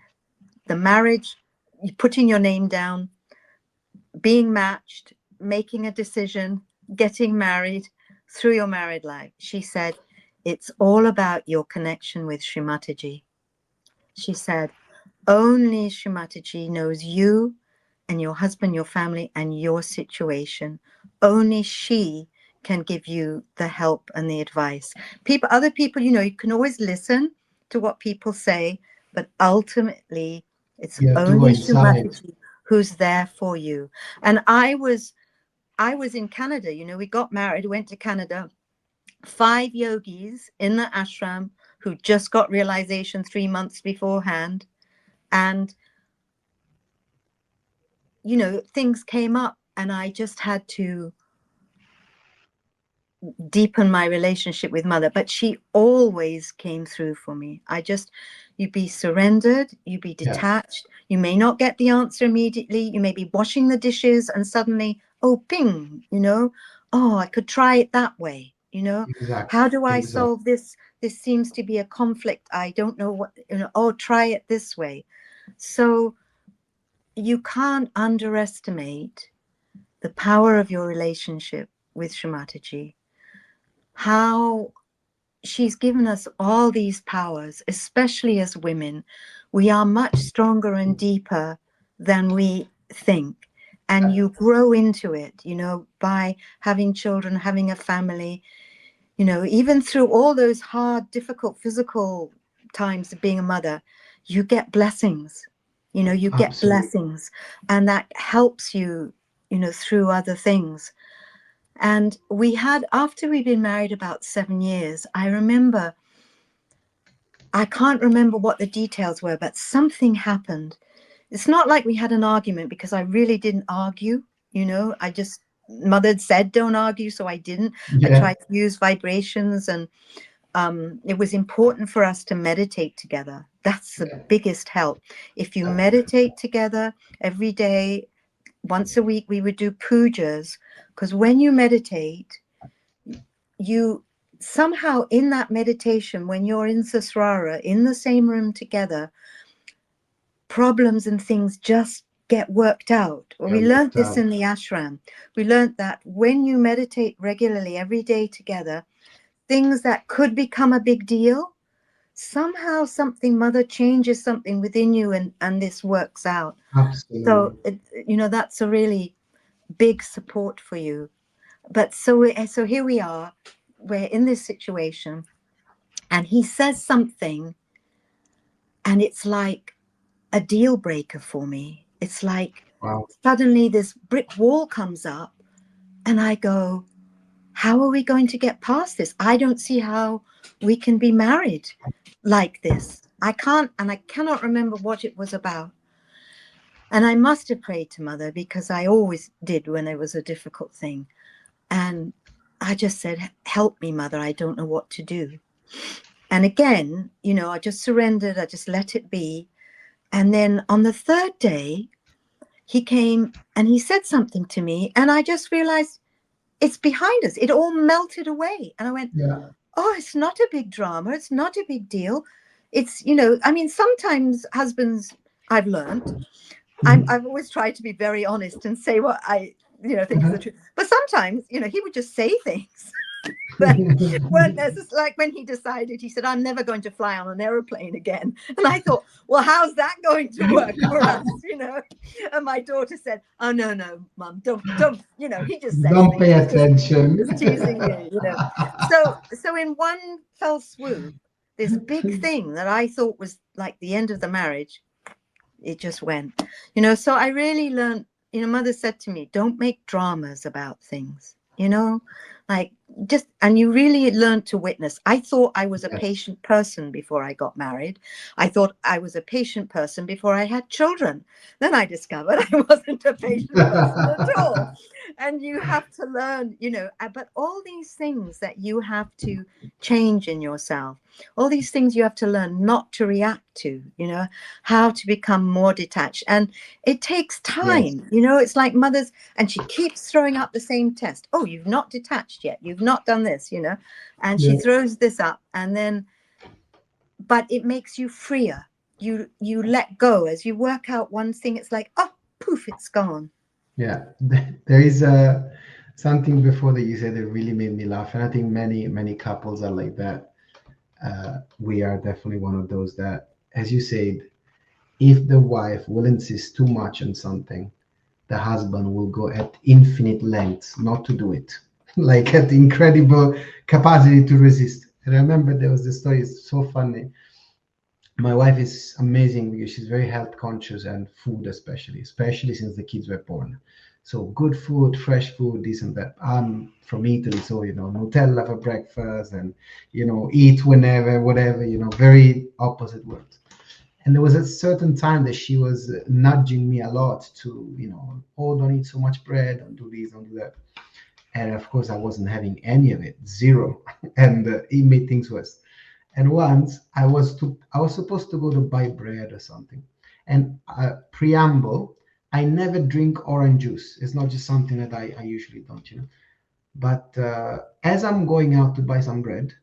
the marriage, putting your name down, being matched, making a decision, getting married, through your married life. She said, it's all about your connection with Shri Mataji. She said, only Shri Mataji knows you and your husband, your family, and your situation. Only she can give you the help and the advice. Other people, you can always listen to what people say, but ultimately it's You have to go only Shri inside. Mataji who's there for you. And I was in Canada, we got married, went to Canada, 5 yogis in the ashram who just got realization 3 months beforehand. And, things came up, and I just had to deepen my relationship with Mother. But she always came through for me. You be surrendered, you be Yeah. detached. You may not get the answer immediately. You may be washing the dishes and suddenly, oh, ping, oh, I could try it that way. Exactly. How do I Exactly. solve this? This seems to be a conflict. I don't know what, oh, try it this way. So you can't underestimate the power of your relationship with Shri Mataji. How she's given us all these powers, especially as women. We are much stronger and deeper than we think. And you grow into it, by having children, having a family, even through all those hard, difficult physical times of being a mother, you get blessings, you get Absolutely. blessings, and that helps you, through other things. And after we'd been married about 7 years, I can't remember what the details were, but something happened. It's not like we had an argument, because I really didn't argue. Mother had said, don't argue. So I didn't. I Yeah. tried to use vibrations, and it was important for us to meditate together. That's the Yeah. biggest help. If you meditate together every day, once a week, we would do pujas, because when you meditate, you somehow, in that meditation, when you're in Sasrara, in the same room together, problems and things just get worked out. Well, we Get learned worked this out. in the ashram. We learned that when you meditate regularly every day together, things that could become a big deal, somehow Mother changes something within you, and this works out. So, Absolutely. that's a really big support for you. But so here we are, we're in this situation, and he says something, and it's like a deal breaker for me. It's like Wow. suddenly this brick wall comes up, and I go, how are we going to get past this? I don't see how we can be married like this. I can't, and I cannot remember what it was about. And I must have prayed to Mother, because I always did when it was a difficult thing. And I just said, help me, Mother. I don't know what to do. And again, I just surrendered. I just let it be. And then on the third day, he came and he said something to me. And I just realized it's behind us. It all melted away. And I went, Yeah. oh, it's not a big drama. It's not a big deal. It's, I mean, sometimes husbands, I've learned, I've always tried to be very honest and say what I, think is the truth. But sometimes, he would just say things that weren't necessary. Like when he decided, he said, I'm never going to fly on an aeroplane again. And I thought, well, how's that going to work for us? And my daughter said, oh, no, Mum, don't, he just says Don't things. pay He's attention. just teasing you. So in one fell swoop, this big thing that I thought was like the end of the marriage, it just went, so I really learned, Mother said to me, don't make dramas about things, like just, and you really learn to witness. I thought I was a Yes. patient person before I got married. I thought I was a patient person before I had children. Then I discovered I wasn't a patient person at all. And you have to learn, but all these things that you have to change in yourself, all these things you have to learn not to react to, how to become more detached. And it takes time, Yes. it's like Mother's, and she keeps throwing up the same test. Oh, you've not detached yet. You've not done this, and she Yeah. throws this up, and then, but it makes you freer. You let go as you work out one thing. It's like, oh, poof, it's gone. Yeah. There is something before that you said that really made me laugh, and I think many couples are like that. We are definitely one of those that, as you said, if the wife will insist too much on something, the husband will go at infinite lengths not to do it, like at incredible capacity to resist. And I remember there was this story, it's so funny. My wife is amazing because she's very health conscious and food, especially since the kids were born. So good food, fresh food, this and that. I'm from Italy, so Nutella for breakfast and eat whenever, whatever, very opposite words. And there was a certain time that she was nudging me a lot to, oh, don't eat so much bread, don't do this, don't do that. And of course, I wasn't having any of it, zero, and it made things worse. And once I was supposed to go to buy bread or something, and preamble, I never drink orange juice. It's not just something that I usually don't. But as I'm going out to buy some bread,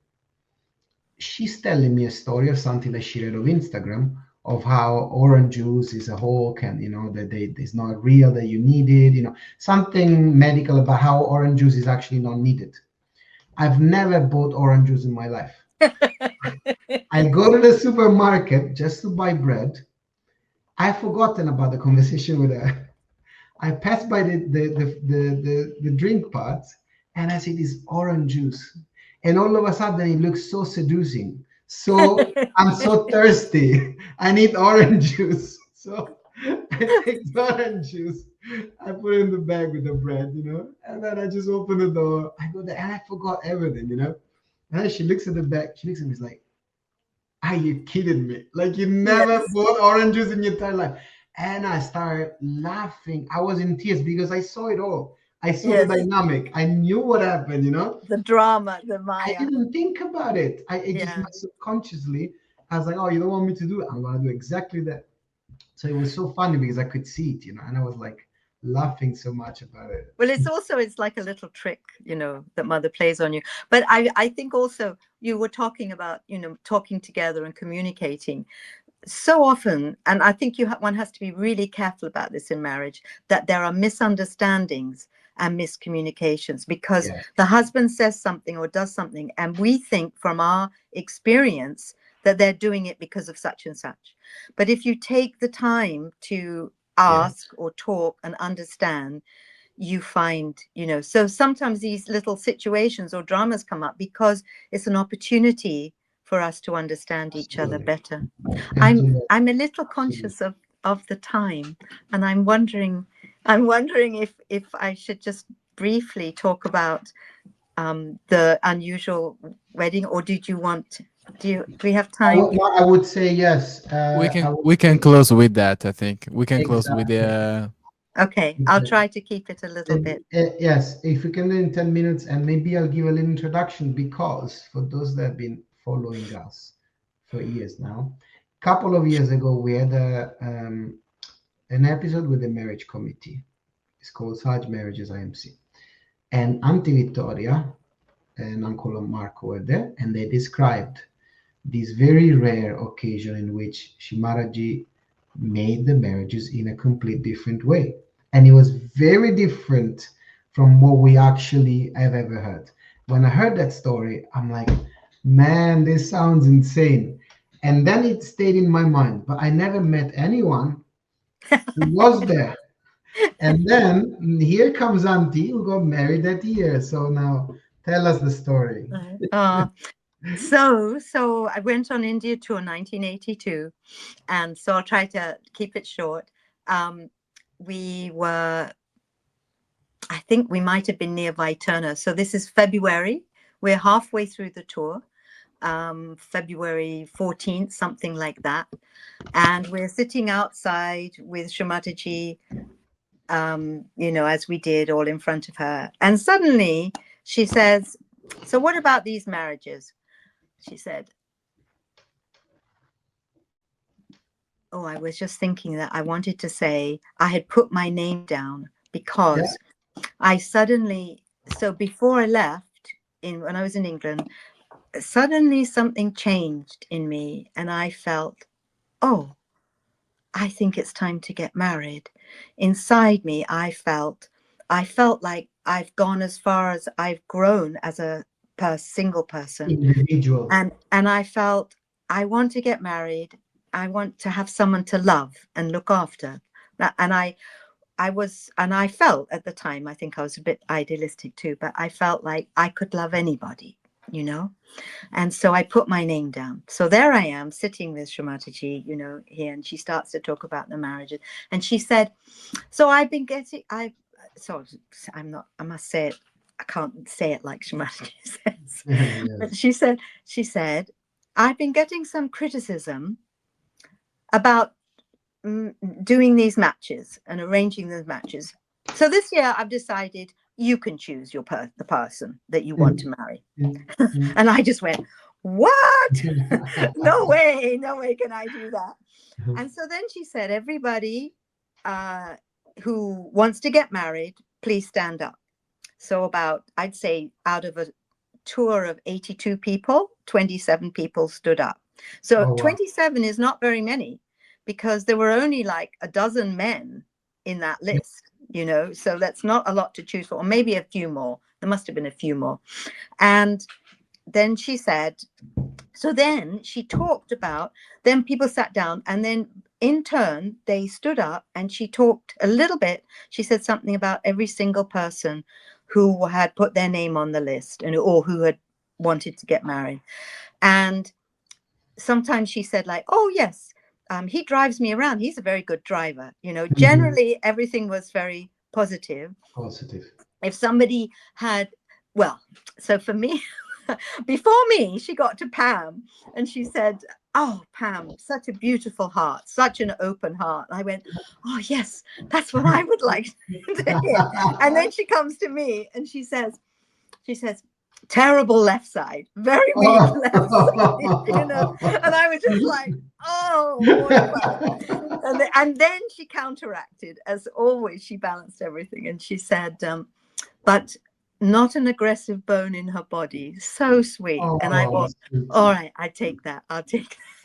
she's telling me a story of something that she read on Instagram of how orange juice is a hawk and that it's not real, that you need it, something medical about how orange juice is actually not needed. I've never bought orange juice in my life. I go to the supermarket just to buy bread. I've forgotten about the conversation with her. I pass by the drink part and I see this orange juice. And all of a sudden it looks so seducing. So I'm so thirsty. I need orange juice. So I take the orange juice. I put it in the bag with the bread. And then I just open the door. I go there and I forgot everything. And then she looks at the bag. She looks at me, it's like, are you kidding me? Like you never Yes, bought orange juice in your entire life. And I started laughing. I was in tears because I saw it all. I saw the yes, dynamic. I knew what happened. the drama, the I Maya. didn't think about it. It just Yeah. subconsciously, I was like, oh, you don't want me to do it? I'm gonna do exactly that. So it was so funny because I could see it, and I was like laughing so much about it. Well, it's like a little trick, that Mother plays on you. But I think also you were talking about, talking together and communicating so often. And I think one has to be really careful about this in marriage, that there are misunderstandings and miscommunications because Yeah. the husband says something or does something, and we think from our experience that they're doing it because of such and such. But if you take the time to Yes. ask or talk and understand, you find, so sometimes these little situations or dramas come up because it's an opportunity for us to understand each other Absolutely. better. And I'm a little absolutely. conscious of the time, and I'm wondering if I should just briefly talk about the unusual wedding, or do we have time? No, I would say yes. We I can would we can say close with that. I think we can close with exactly. the. Okay, I'll try to keep it a little bit. Yes, if we can do it in 10 minutes, and maybe I'll give a little introduction because for those that have been following us for years now, a couple of years ago, we had an episode with the marriage committee. It's called SAHAJ Marriages IMC. And Auntie Victoria and Uncle Marco were there, and they described this very rare occasion in which Shimaraji made the marriages in a complete different way. And it was very different from what we actually have ever heard. When I heard that story, I'm like, man, this sounds insane. And then it stayed in my mind, but I never met anyone who was there. And then here comes Auntie who got married that year. So now tell us the story. So I went on India tour 1982, and so I'll try to keep it short. We were, I think we might have been near Vaiterna. So this is February. We're halfway through the tour, February 14th, something like that. And we're sitting outside with Shumati, as we did, all in front of her. And suddenly she says, "So what about these marriages?" She said, "Oh, I was just thinking that I wanted to say I had put my name down because I suddenly, so before I left, when I was in England, suddenly something changed in me, and I felt, oh, I think it's time to get married." Inside me, I felt like I've gone as far as I've grown as a single person. Individual. And I felt, I want to get married. I want to have someone to love and look after. And I felt at the time, I think I was a bit idealistic too, but I felt like I could love anybody, And so I put my name down. So there I am sitting with Shumati, here, and she starts to talk about the marriages. And she said, so I've been getting, I must say it, I can't say it like Shumati says. Yes. But she said, I've been getting some criticism about doing these matches and arranging those matches. So this year I've decided you can choose the person that you want to marry. And I just went, what? No way can I do that. And so then she said, everybody who wants to get married, please stand up. So about, I'd say out of a tour of 82 people, 27 people stood up. So 27 is not very many, because there were only like a dozen men in that list, so that's not a lot to choose for, or maybe a few more. There must have been a few more. And then she said, so then she talked about, then people sat down, and then in turn they stood up, and she talked a little bit. She said something about every single person who had put their name on the list, or who had wanted to get married. And sometimes she said like, oh yes, he drives me around, he's a very good driver. Generally everything was very positive. If somebody had, well, so for me, before me, she got to Pam, and she said, oh, Pam, such a beautiful heart, such an open heart. And I went, oh yes, that's what I would like to hear. And then she comes to me and she says, terrible left side, very weak left side, and I was just like, oh, and then she counteracted, as always. She balanced everything, and she said, but not an aggressive bone in her body. So sweet. And I thought, all right, I'll take that.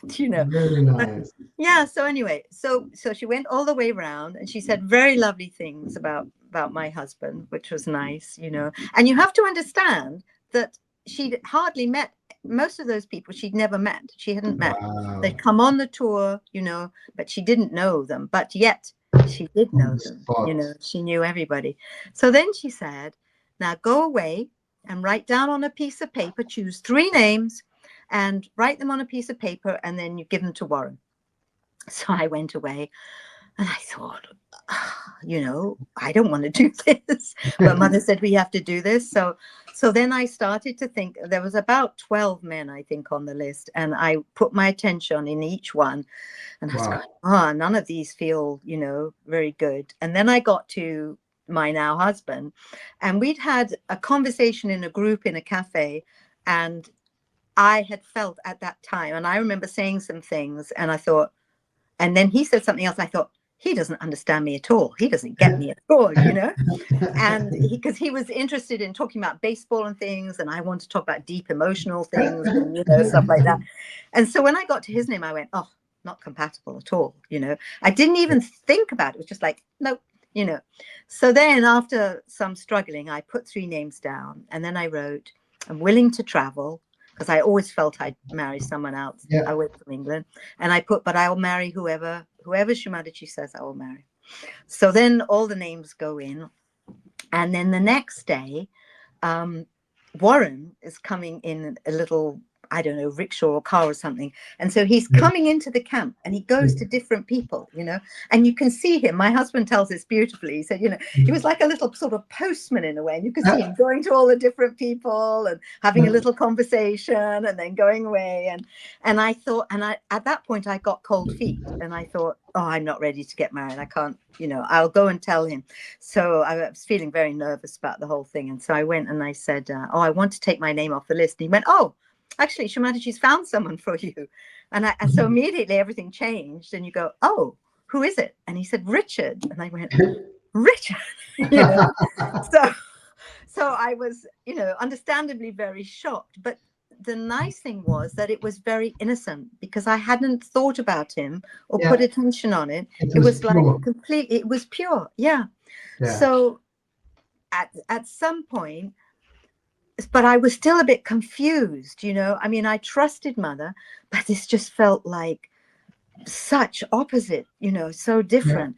Very nice. Yeah. So anyway, so she went all the way around, and she said very lovely things about my husband, which was nice, And you have to understand that she'd hardly met most of those people. She'd never met. She hadn't met. Wow. They'd come on the tour, but she didn't know them. But yet she did know them. She knew everybody. So then she said, now go away and write down on a piece of paper, choose 3 names and write them on a piece of paper, and then you give them to Warren. So I went away, and I thought, I don't want to do this. But Mother said we have to do this. So then I started to think. There was about 12 men, I think, on the list, and I put my attention in each one. And I was going, none of these feel, very good. And then I got to my now husband, and we'd had a conversation in a group in a cafe, and I had felt at that time, and I remember saying some things, and I thought, and then he said something else. I thought, he doesn't understand me at all. He doesn't get me at all, And because he was interested in talking about baseball and things, and I want to talk about deep emotional things and, stuff like that. And so when I got to his name, I went, oh, not compatible at all. I didn't even think about it. It was just like, nope, So then after some struggling, I put 3 names down, and then I wrote, I'm willing to travel, because I always felt I'd marry someone else away from England. And I put, but I'll marry whoever Shri Mataji says I will marry. So then all the names go in. And then the next day, Warren is coming in a little, I don't know, rickshaw or car or something. And so he's coming into the camp, and he goes to different people, and you can see him. My husband tells this beautifully. He said, he was like a little sort of postman in a way. And you could see him going to all the different people and having a little conversation and then going away. And I thought, at that point I got cold feet, and I thought, oh, I'm not ready to get married. I can't, I'll go and tell him. So I was feeling very nervous about the whole thing. And so I went and I said, oh, I want to take my name off the list. And he went, oh, actually, Shri Mataji's found someone for you. And so immediately everything changed, and you go, oh, who is it? And he said, Richard. And I went, Richard, So I was, understandably very shocked. But the nice thing was that it was very innocent, because I hadn't thought about him or put attention on it. It was like completely, it was pure. Yeah. So at some point, but I was still a bit confused, I mean, I trusted Mother, but this just felt like such opposite, so different.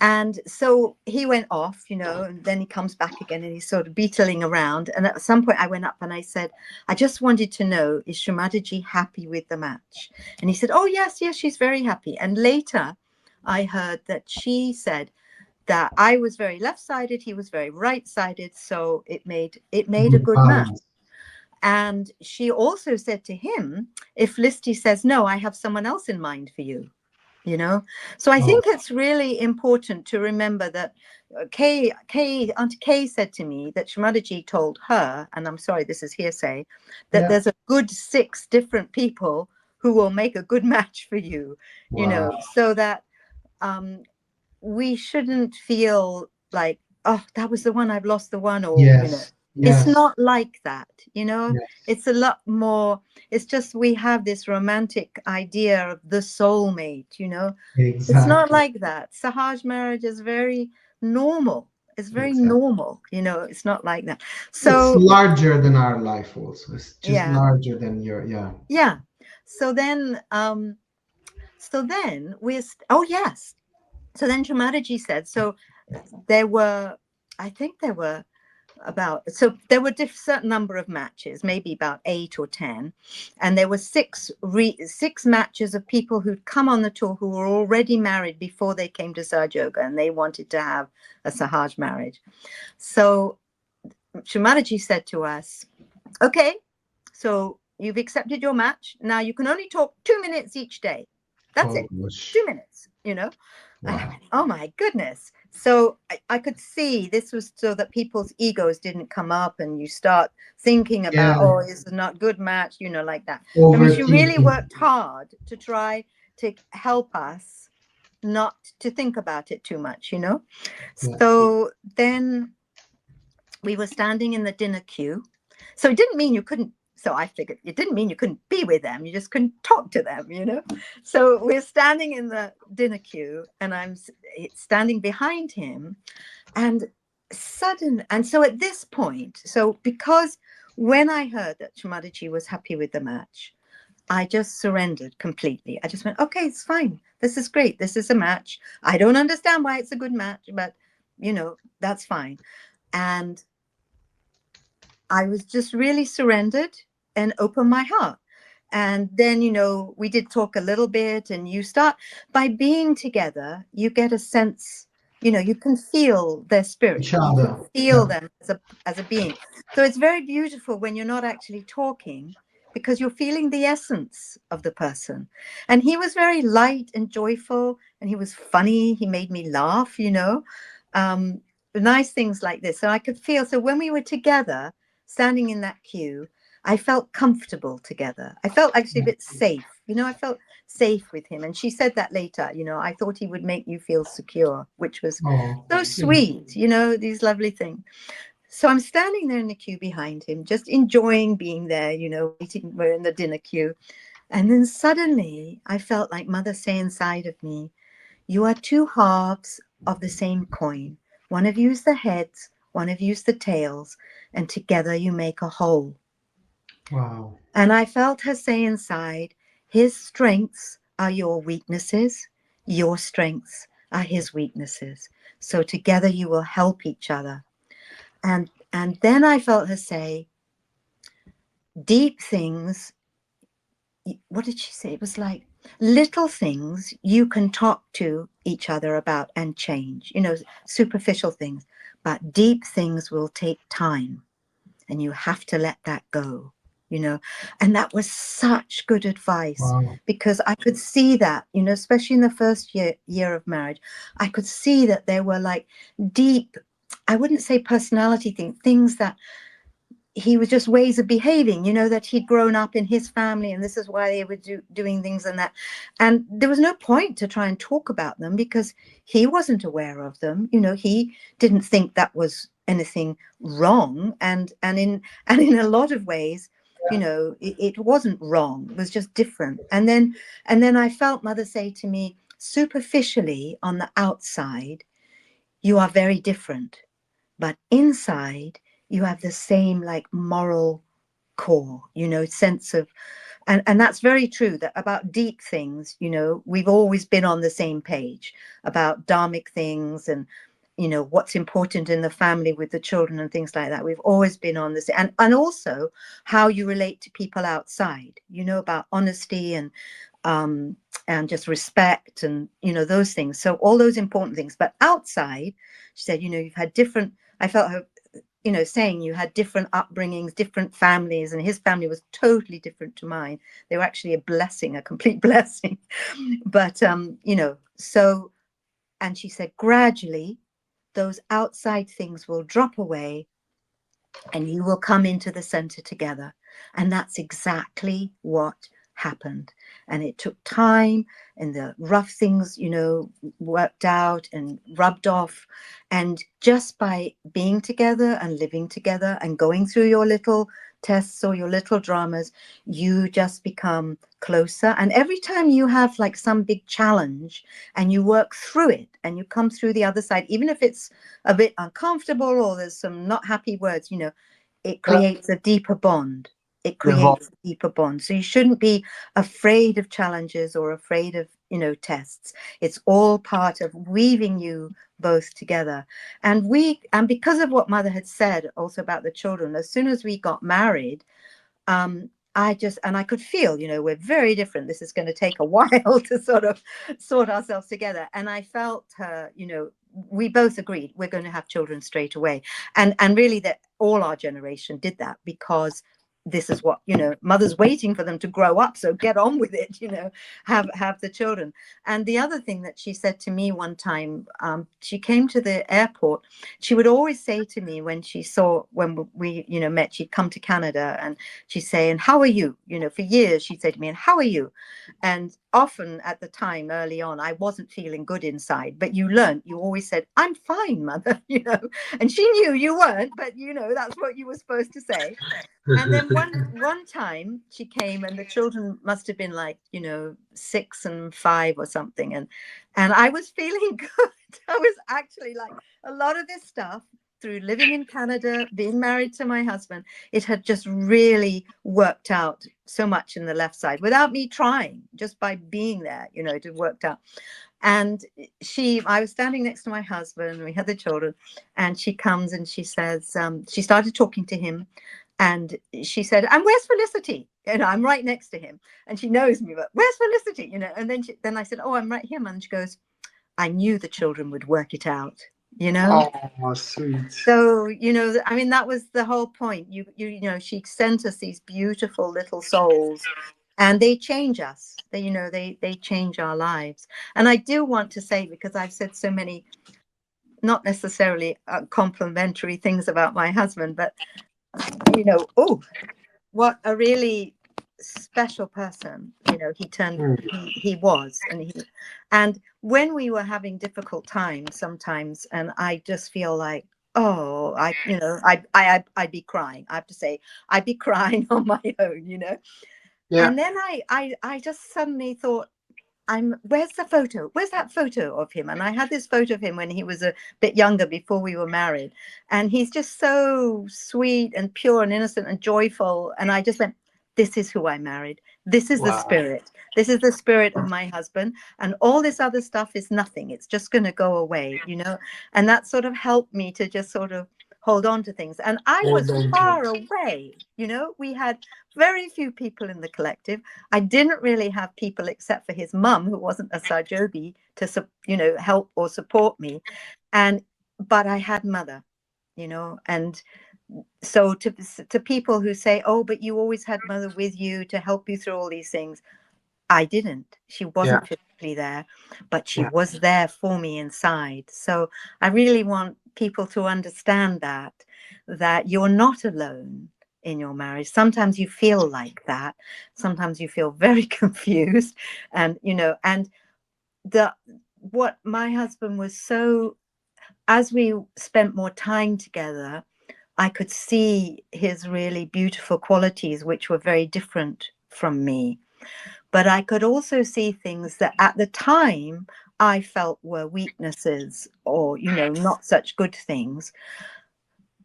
And so he went off, and then he comes back again, and he's sort of beetling around. And at some point I went up and I said, I just wanted to know, is Shri Mataji happy with the match? And he said, oh, yes, she's very happy. And later I heard that she said that I was very left-sided, he was very right-sided, so it made a good match. And she also said to him, if Listi says no, I have someone else in mind for you, So I think it's really important to remember that Auntie Kay said to me that Shri Mataji told her, and I'm sorry, this is hearsay, that there's a good 6 different people who will make a good match for you, so that we shouldn't feel like, oh, that was the one, I've lost the one, or it's not like that, It's a lot more, it's just we have this romantic idea of the soulmate, It's not like that. Sahaj marriage is very normal. It's very normal, It's not like that. So it's larger than our life also. It's just larger than your So then we're oh yes. So then Shri Mataji said, so there were certain number of matches, maybe about 8 or 10. And there were 6 matches of people who'd come on the tour who were already married before they came to Sahaj Yoga, and they wanted to have a Sahaj marriage. So Shri Mataji said to us, okay, so you've accepted your match. Now you can only talk 2 minutes each day. That's it. 2 minutes, Wow. Oh my goodness. So I could see this was so that people's egos didn't come up, and you start thinking about, oh, this is not good match, like that. I mean, she really worked hard to try to help us not to think about it too much, So then we were standing in the dinner queue. So it didn't mean you couldn't. So I figured it didn't mean you couldn't be with them. You just couldn't talk to them, So we're standing in the dinner queue, and I'm standing behind him, and so at this point, because when I heard that Shri Mataji was happy with the match, I just surrendered completely. I just went, okay, it's fine. This is great. This is a match. I don't understand why it's a good match, but that's fine. And I was just really surrendered and opened my heart. And then, we did talk a little bit, and you start, by being together, you get a sense, you can feel their spirit. You can feel them as a being. So it's very beautiful when you're not actually talking, because you're feeling the essence of the person. And he was very light and joyful, and he was funny. He made me laugh, nice things like this. So I could feel, so when we were together, standing in that queue, I felt comfortable together. I felt actually a bit safe, You know, I felt safe with him. And she said that later, you know, I thought he would make you feel secure, which was Oh, so sweet, you know, these lovely things. So I'm standing there in the queue behind him, just enjoying being there, you know, waiting, we're in the dinner queue. And then suddenly I felt like Mother say inside of me, you are two halves of the same coin. One of you is the heads, one of you is the tails, and together you make a whole. wow. And I felt her say inside, his strengths are your weaknesses, your strengths are his weaknesses. So together you will help each other. And then I felt her say, deep things, what did she say? It was like little things you can talk to each other about and change, you know, superficial things, but deep things will take time and you have to let that go, you know. And that was such good advice, Wow. because I could see that, you know, especially in the first year of marriage, I could see that there were like deep, I wouldn't say personality things that he was just ways of behaving, you know, that he'd grown up in his family and this is why they were doing things and that. And there was no point to try and talk about them because he wasn't aware of them. You know, he didn't think that was anything wrong. And in a lot of ways, you know, it wasn't wrong. It was just different. And then I felt Mother say to me, superficially on the outside, you are very different. But inside, you have the same like moral core, you know, sense of, and that's very true that about deep things, you know, we've always been on the same page about dharmic things and, you know, what's important in the family with the children and things like that. We've always been on this, and also how you relate to people outside, you know, about honesty um and just respect and, you know, those things. So all those important things. But outside, she said, you know, you've had different, I felt her, you know, saying you had different upbringings, different families, and his family was totally different to mine. They were actually a blessing, a complete blessing. But you know, so, and she said gradually those outside things will drop away and you will come into the center together. And that's exactly what happened. And it took time, and the rough things, you know, worked out and rubbed off. And just by being together and living together and going through your little tests or your little dramas, you just become closer. And every time you have like some big challenge and you work through it and you come through the other side, even if it's a bit uncomfortable or there's some not happy words, you know, it creates a deeper bond. It Evolve. creates a deeper bond. So you shouldn't be afraid of challenges or afraid of, you know, tests. It's all part of weaving you both together. And because of what Mother had said also about the children, as soon as we got married, I could feel, you know, we're very different. This is going to take a while to sort of sort ourselves together. And I felt her, you know, we both agreed we're going to have children straight away. And really that all our generation did that because this is what, you know, Mother's waiting for them to grow up. So get on with it, you know, have the children. And the other thing that she said to me one time, she came to the airport. She would always say to me when we, you know, met, she'd come to Canada and she'd say, and how are you? You know, for years she'd say to me, and how are you? And often at the time, early on, I wasn't feeling good inside, but you always said, I'm fine, Mother, you know, and she knew you weren't, but you know, that's what you were supposed to say. And then one time she came and the children must have been like, you know, 6 and 5 or something. And I was feeling good. I was actually like, a lot of this stuff through living in Canada, being married to my husband, it had just really worked out so much in the left side without me trying, just by being there, you know, it had worked out. And I was standing next to my husband, we had the children, and she comes and she says, she started talking to him. And she said, and where's Felicity? You know, I'm right next to him. And she knows me, but where's Felicity? You know, and then I said, oh, I'm right here, and she goes, I knew the children would work it out, you know? Oh, sweet. So, you know, I mean, that was the whole point. You know, she sent us these beautiful little souls and they change us. They change our lives. And I do want to say, because I've said so many, not necessarily complimentary things about my husband, but, you know, what a really special person, you know, Mm. he was, and when we were having difficult times sometimes, and I just feel like, oh, I'd be crying. I have to say, I'd be crying on my own, you know. Yeah. And then I just suddenly thought, where's the photo? Where's that photo of him? And I had this photo of him when he was a bit younger, before we were married. And he's just so sweet and pure and innocent and joyful. And I just went, this is who I married. This is the Wow. spirit. This is the spirit of my husband. And all this other stuff is nothing. It's just going to go away, you know? And that sort of helped me to just sort of hold on to things. And I Hold was on to far it. away, you know? We had very few people in the collective. I didn't really have people except for his mum, who wasn't a Sajobi, to, you know, help or support me. But I had mother, you know, and so to people who say, oh, but you always had mother with you to help you through all these things. I didn't. She Yeah. wasn't physically there, but she Yeah. was there for me inside. So I really want people to understand that you're not alone in your marriage. Sometimes you feel like that. Sometimes you feel very confused, and you know, and the what my husband was so, as we spent more time together, I could see his really beautiful qualities, which were very different from me. But I could also see things that at the time I felt were weaknesses, or, you know, not such good things.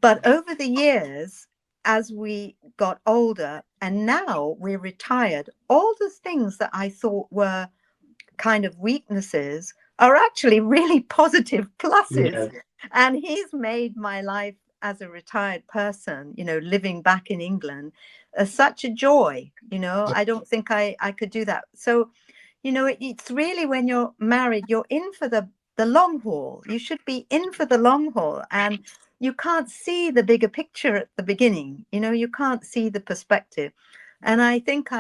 But over the years, as we got older and now we're retired, all the things that I thought were kind of weaknesses are actually really positive pluses. Yeah. And he's made my life as a retired person, you know, living back in England, such a joy. You know, I don't think I could do that. So, you know, it's really, when you're married, you're in for the long haul. You should be in for the long haul. And you can't see the bigger picture at the beginning. You know, you can't see the perspective. And I think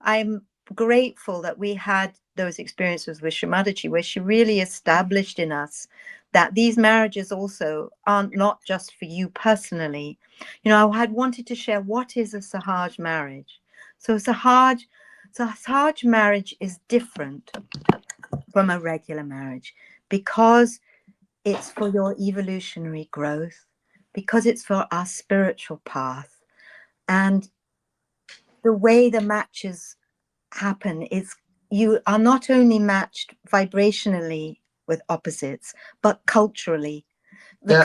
I'm grateful that we had those experiences with Shumati, where she really established in us that these marriages also aren't not just for you personally. You know, I had wanted to share what is a Sahaj marriage. So Sahaj marriage is different from a regular marriage because it's for your evolutionary growth, because it's for our spiritual path. And the way the matches happen is, you are not only matched vibrationally with opposites, but culturally. Yeah.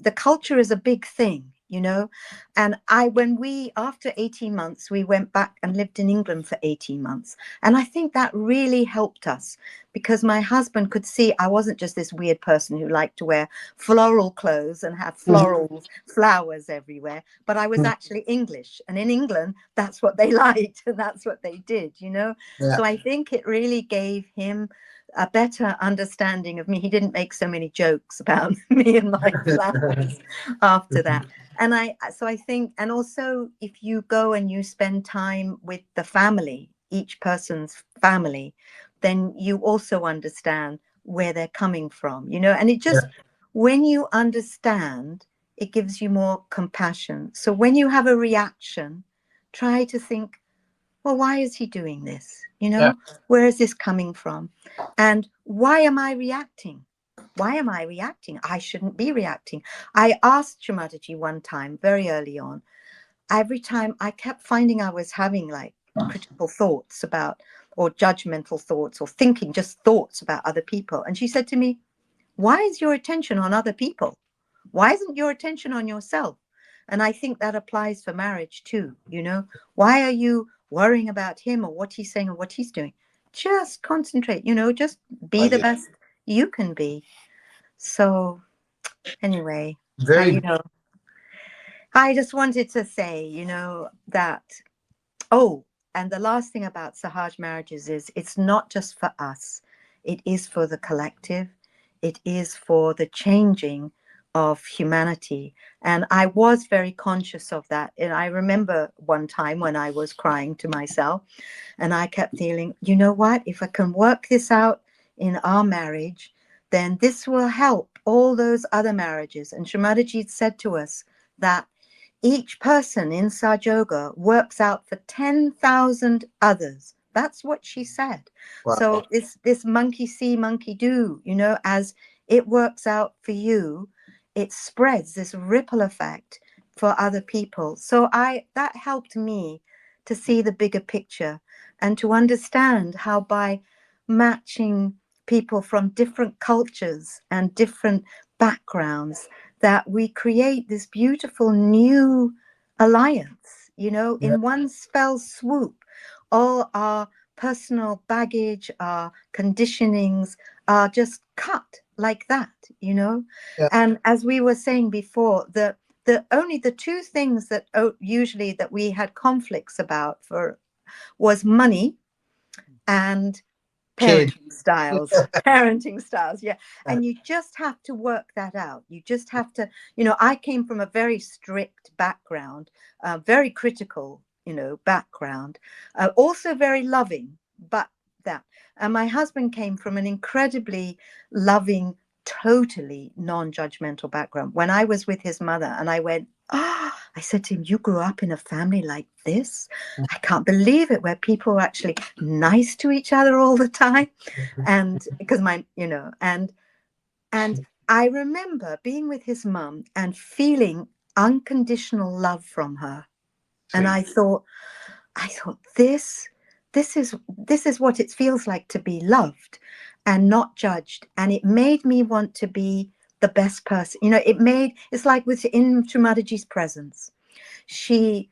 The culture is a big thing, you know. And when we, after 18 months, we went back and lived in England for 18 months, and I think that really helped us, because my husband could see I wasn't just this weird person who liked to wear floral clothes and have Mhm. floral flowers everywhere, but I was Mhm. actually English, and in England that's what they liked and that's what they did, you know. Yeah. So I think it really gave him a better understanding of me. He didn't make so many jokes about me and my flowers after that. And I think, and also if you go and you spend time with the family, each person's family, then you also understand where they're coming from, you know. And it Yeah. just, when you understand, it gives you more compassion. So when you have a reaction, try to think, well, why is he doing this? You Yeah. know, where is this coming from? And why am I reacting? Why am I reacting? I shouldn't be reacting. I asked Shumati one time very early on. Every time I kept finding I was having like critical thoughts about, or judgmental thoughts, or thinking just thoughts about other people. And she said to me, why is your attention on other people? Why isn't your attention on yourself? And I think that applies for marriage too. You know, why are you worrying about him or what he's saying or what he's doing? Just concentrate, you know, just be the best you can be. So anyway, you Very. know, I just wanted to say, you know, that, oh, and the last thing about Sahaj marriages is, it's not just for us. It is for the collective. It is for the changing of humanity. And I was very conscious of that. And I remember one time when I was crying to myself, and I kept feeling, you know what, if I can work this out in our marriage, then this will help all those other marriages. And Shumati said to us that each person in Saj Yoga works out for 10,000 others. That's what she said. Wow. So this monkey see, monkey do, you know, as it works out for you, it spreads this ripple effect for other people. So that helped me to see the bigger picture and to understand how by matching people from different cultures and different backgrounds that we create this beautiful new alliance, you know, Yeah. in one fell swoop. All our personal baggage, our conditionings are just cut like that, you know. Yeah. And as we were saying before, the only the two things that usually that we had conflicts about for was money and Kid. parenting styles. Parenting styles, yeah. Yeah. And you just have to work that out. You just have to, you know, I came from a very strict background, very critical, you know, background, also very loving, but that. And my husband came from an incredibly loving, totally non-judgmental background. When I was with his mother and I went, I said to him, you grew up in a family like this? I can't believe it, where people are actually nice to each other all the time. And because you know, and I remember being with his mum and feeling unconditional love from her. And Sweet. I thought this is what it feels like to be loved and not judged. And it made me want to be the best person. You know, it's like within Shumatiji's presence. She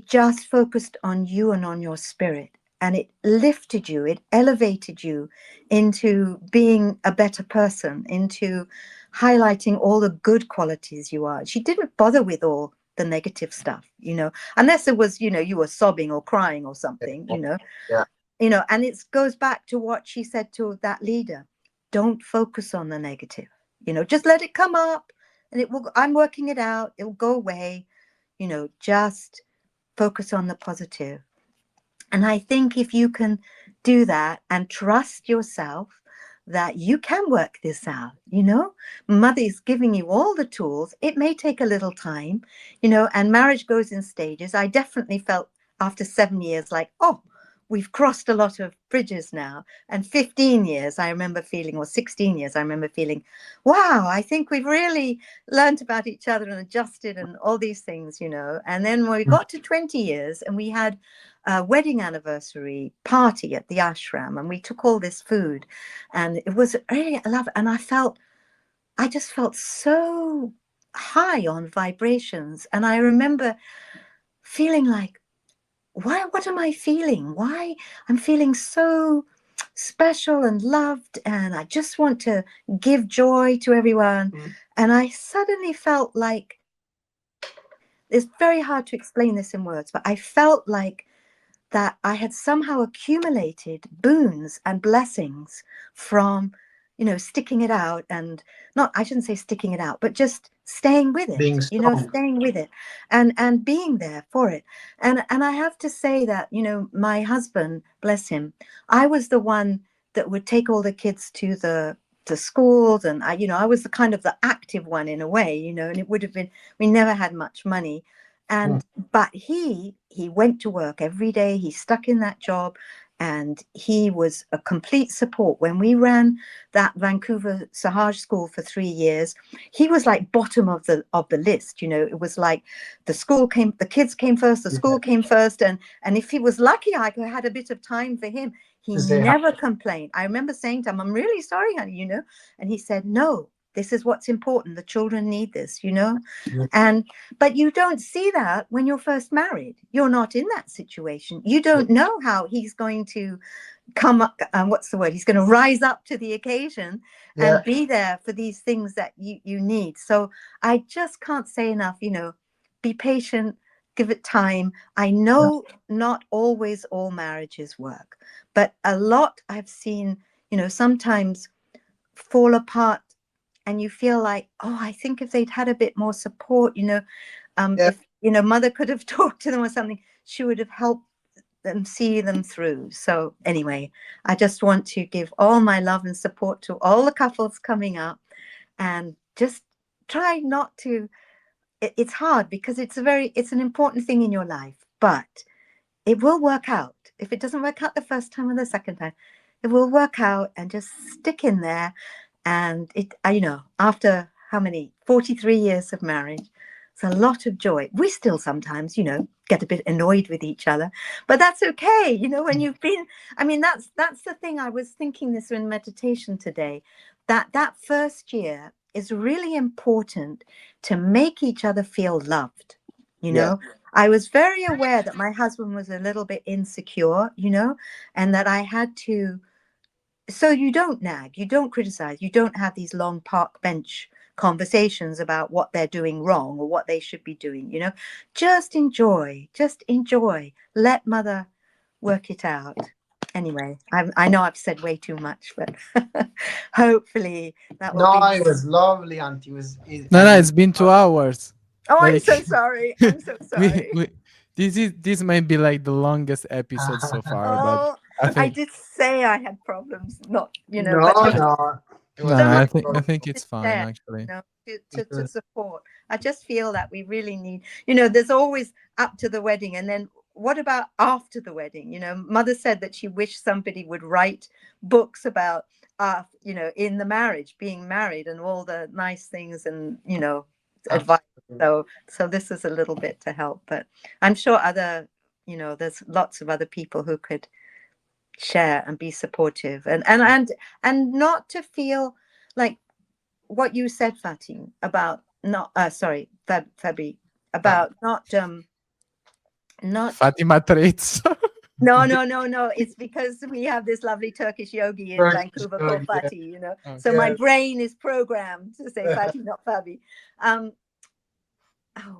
just focused on you and on your spirit, and it lifted you, it elevated you into being a better person, into highlighting all the good qualities you are. She didn't bother with all the negative stuff, you know, unless it was, you know, you were sobbing or crying or something, Yeah. you know. And it goes back to what she said to that leader: don't focus on the negative, you know, just let it come up, and I'm working it out, it will go away, you know, just focus on the positive. And I think if you can do that and trust yourself that you can work this out, you know, mother is giving you all the tools. It may take a little time, you know, and marriage goes in stages. I definitely felt after 7 years like, oh, we've crossed a lot of bridges now. And 15 years, I remember feeling, or 16 years, I remember feeling, wow, I think we've really learned about each other and adjusted and all these things, you know. And then when we got to 20 years and we had a wedding anniversary party at the ashram, and we took all this food, and it was really, I love it. And I just felt so high on vibrations. And I remember feeling like, what am I feeling? Why I'm feeling so special and loved, and I just want to give joy to everyone. And I suddenly felt like, it's very hard to explain this in words, but I felt like that I had somehow accumulated boons and blessings from, you know, sticking it out, and not, I shouldn't say sticking it out, but just staying with it, Being you know, strong. staying with it and being there for it. And I have to say that, you know, my husband, bless him, I was the one that would take all the kids to the schools, and I, you know, I was the kind of the active one in a way, you know. And it would have been, we never had much money, and but he went to work every day. He stuck in that job, and he was a complete support. When we ran that Vancouver SAHAJ school for 3 years, he was like bottom of the list. You know, it was like the kids came first, the school came first, and if he was lucky, I had a bit of time for him. He To say hi. never complained. I remember saying to him, "I'm really sorry, honey," you know, and he said, "No, this is what's important. The children need this, you know." And but you don't see that when you're first married. You're not in that situation. You don't know how he's going to come up, what's the word? He's going to rise up to the occasion and be there for these things that you need. So I just can't say enough, you know, be patient, give it time. I know not always all marriages work, but a lot I've seen, you know, sometimes fall apart, and you feel like, oh, I think if they'd had a bit more support, you know, if, you know, mother could have talked to them or something, she would have helped them see them through. So anyway, I just want to give all my love and support to all the couples coming up, and just try not to it's hard because it's an important thing in your life, but it will work out. If it doesn't work out the first time or the second time, it will work out, and just stick in there. And after how many 43 years of marriage, it's a lot of joy. We still sometimes, get a bit annoyed with each other, but that's okay. When you've been, I mean, that's the thing. I was thinking this in meditation today, that first year is really important to make each other feel loved. you Yeah. know I was very aware that my husband was a little bit insecure, and that I had to. So you don't nag, you don't criticize, you don't have these long park bench conversations about what they're doing wrong or what they should be doing. Just enjoy, let mother work it out. Anyway, I know I've said way too much, but hopefully that will No, be. it was lovely, Auntie. No, no, it's been 2 hours. Oh, I'm Like so sorry, I'm so we, sorry. we this might be like the longest episode so far, but Oh, I I think did say I had problems, not, no, but no, it no, was so no, much I beautiful. think is it's fine there, actually. It to was, support. I just feel that we really need, there's always up to the wedding, and then what about after the wedding? Mother said that she wished somebody would write books about, in the marriage, being married, and all the nice things, and advice. absolutely. So this is a little bit to help, but I'm sure there's lots of other people who could share and be supportive, and not to feel like what you said, Fatim, about not sorry, Fabi, Fab. about not Fatima traits. no, no, no, no. It's because we have this lovely Turkish yogi in First, Vancouver oh, called yeah, Fatih, so my yeah. brain is programmed to say Fatih, not Fabi. um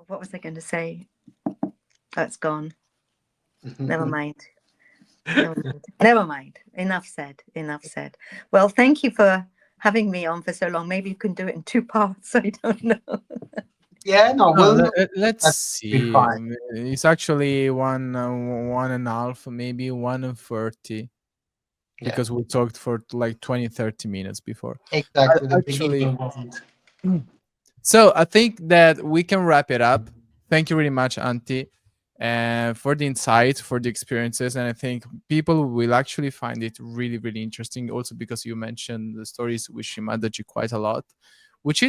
what was I going to say? Oh, it's gone. Never mind. Never mind. Enough said. Enough said. Well, thank you for having me on for so long. Maybe you can do it in two parts. I don't know. Yeah, no, No, we'll let's that's be see. fine. It's actually one and a half, maybe 1:40, Yeah, because we talked for like 20, 30 minutes before. exactly. The Actually, beginning wasn't. so I think that we can wrap it up. Thank you very much, Auntie, for the insights, for the experiences, and I think people will actually find it really, really interesting. Also, because you mentioned the stories with Shri Mataji quite a lot, which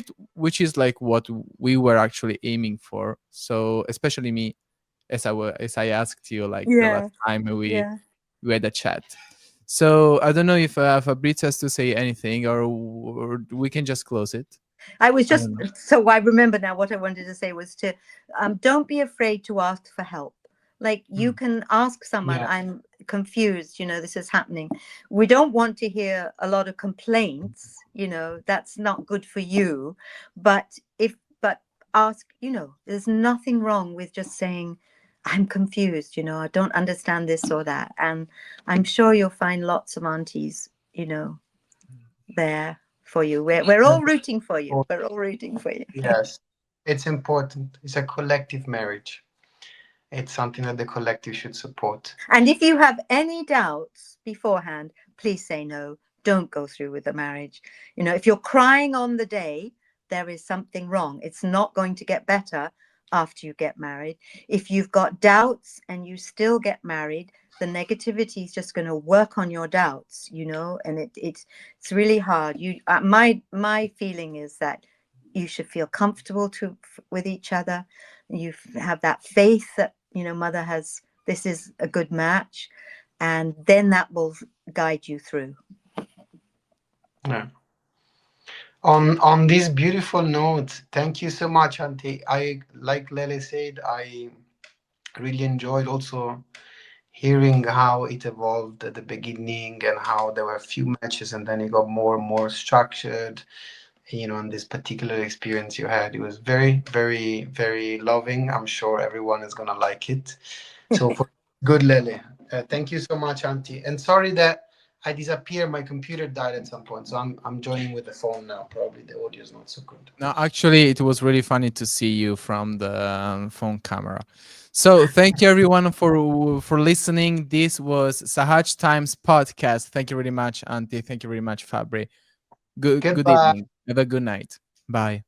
is like what we were actually aiming for. So, especially me, as I asked you like the last Yeah. time Yeah. we had a chat. So I don't know if Fabrizio has to say anything, or we can just close it. I was I just, don't know. so I remember now what I wanted to say was to, don't be afraid to ask for help. Like, you Mm. can ask someone, Yeah, I'm confused, this is happening. We don't want to hear a lot of complaints, that's not good for you. But but ask, there's nothing wrong with just saying, I'm confused, I don't understand this or that. And I'm sure you'll find lots of aunties, there for you. We're all rooting for you. oh, We're all rooting for you. yes. It's important. It's a collective marriage. It's something that the collective should support. And if you have any doubts beforehand, please say no. Don't go through with the marriage. If you're crying on the day, there is something wrong. It's not going to get better after you get married. If you've got doubts and you still get married, the negativity is just going to work on your doubts, and it's really hard. My feeling is that you should feel comfortable with each other. You have that faith that mother has, this is a good match, and then that will guide you through. Yeah. On this beautiful note, thank you so much, Auntie. I like Lele said, I really enjoyed also hearing how it evolved at the beginning and how there were a few matches and then it got more and more structured. And this particular experience you had, it was very, very, very loving. I'm sure everyone is gonna like it. So for good, Lele. Thank you so much, Auntie. And sorry that I disappeared. My computer died at some point, so I'm joining with the phone now. Probably the audio is not so good. No, actually, it was really funny to see you from the phone camera. So thank you everyone for listening. This was Sahaj Times podcast. Thank you very much, Auntie. Thank you very much, Fabri. Good Goodbye. evening. Have a good night. Bye.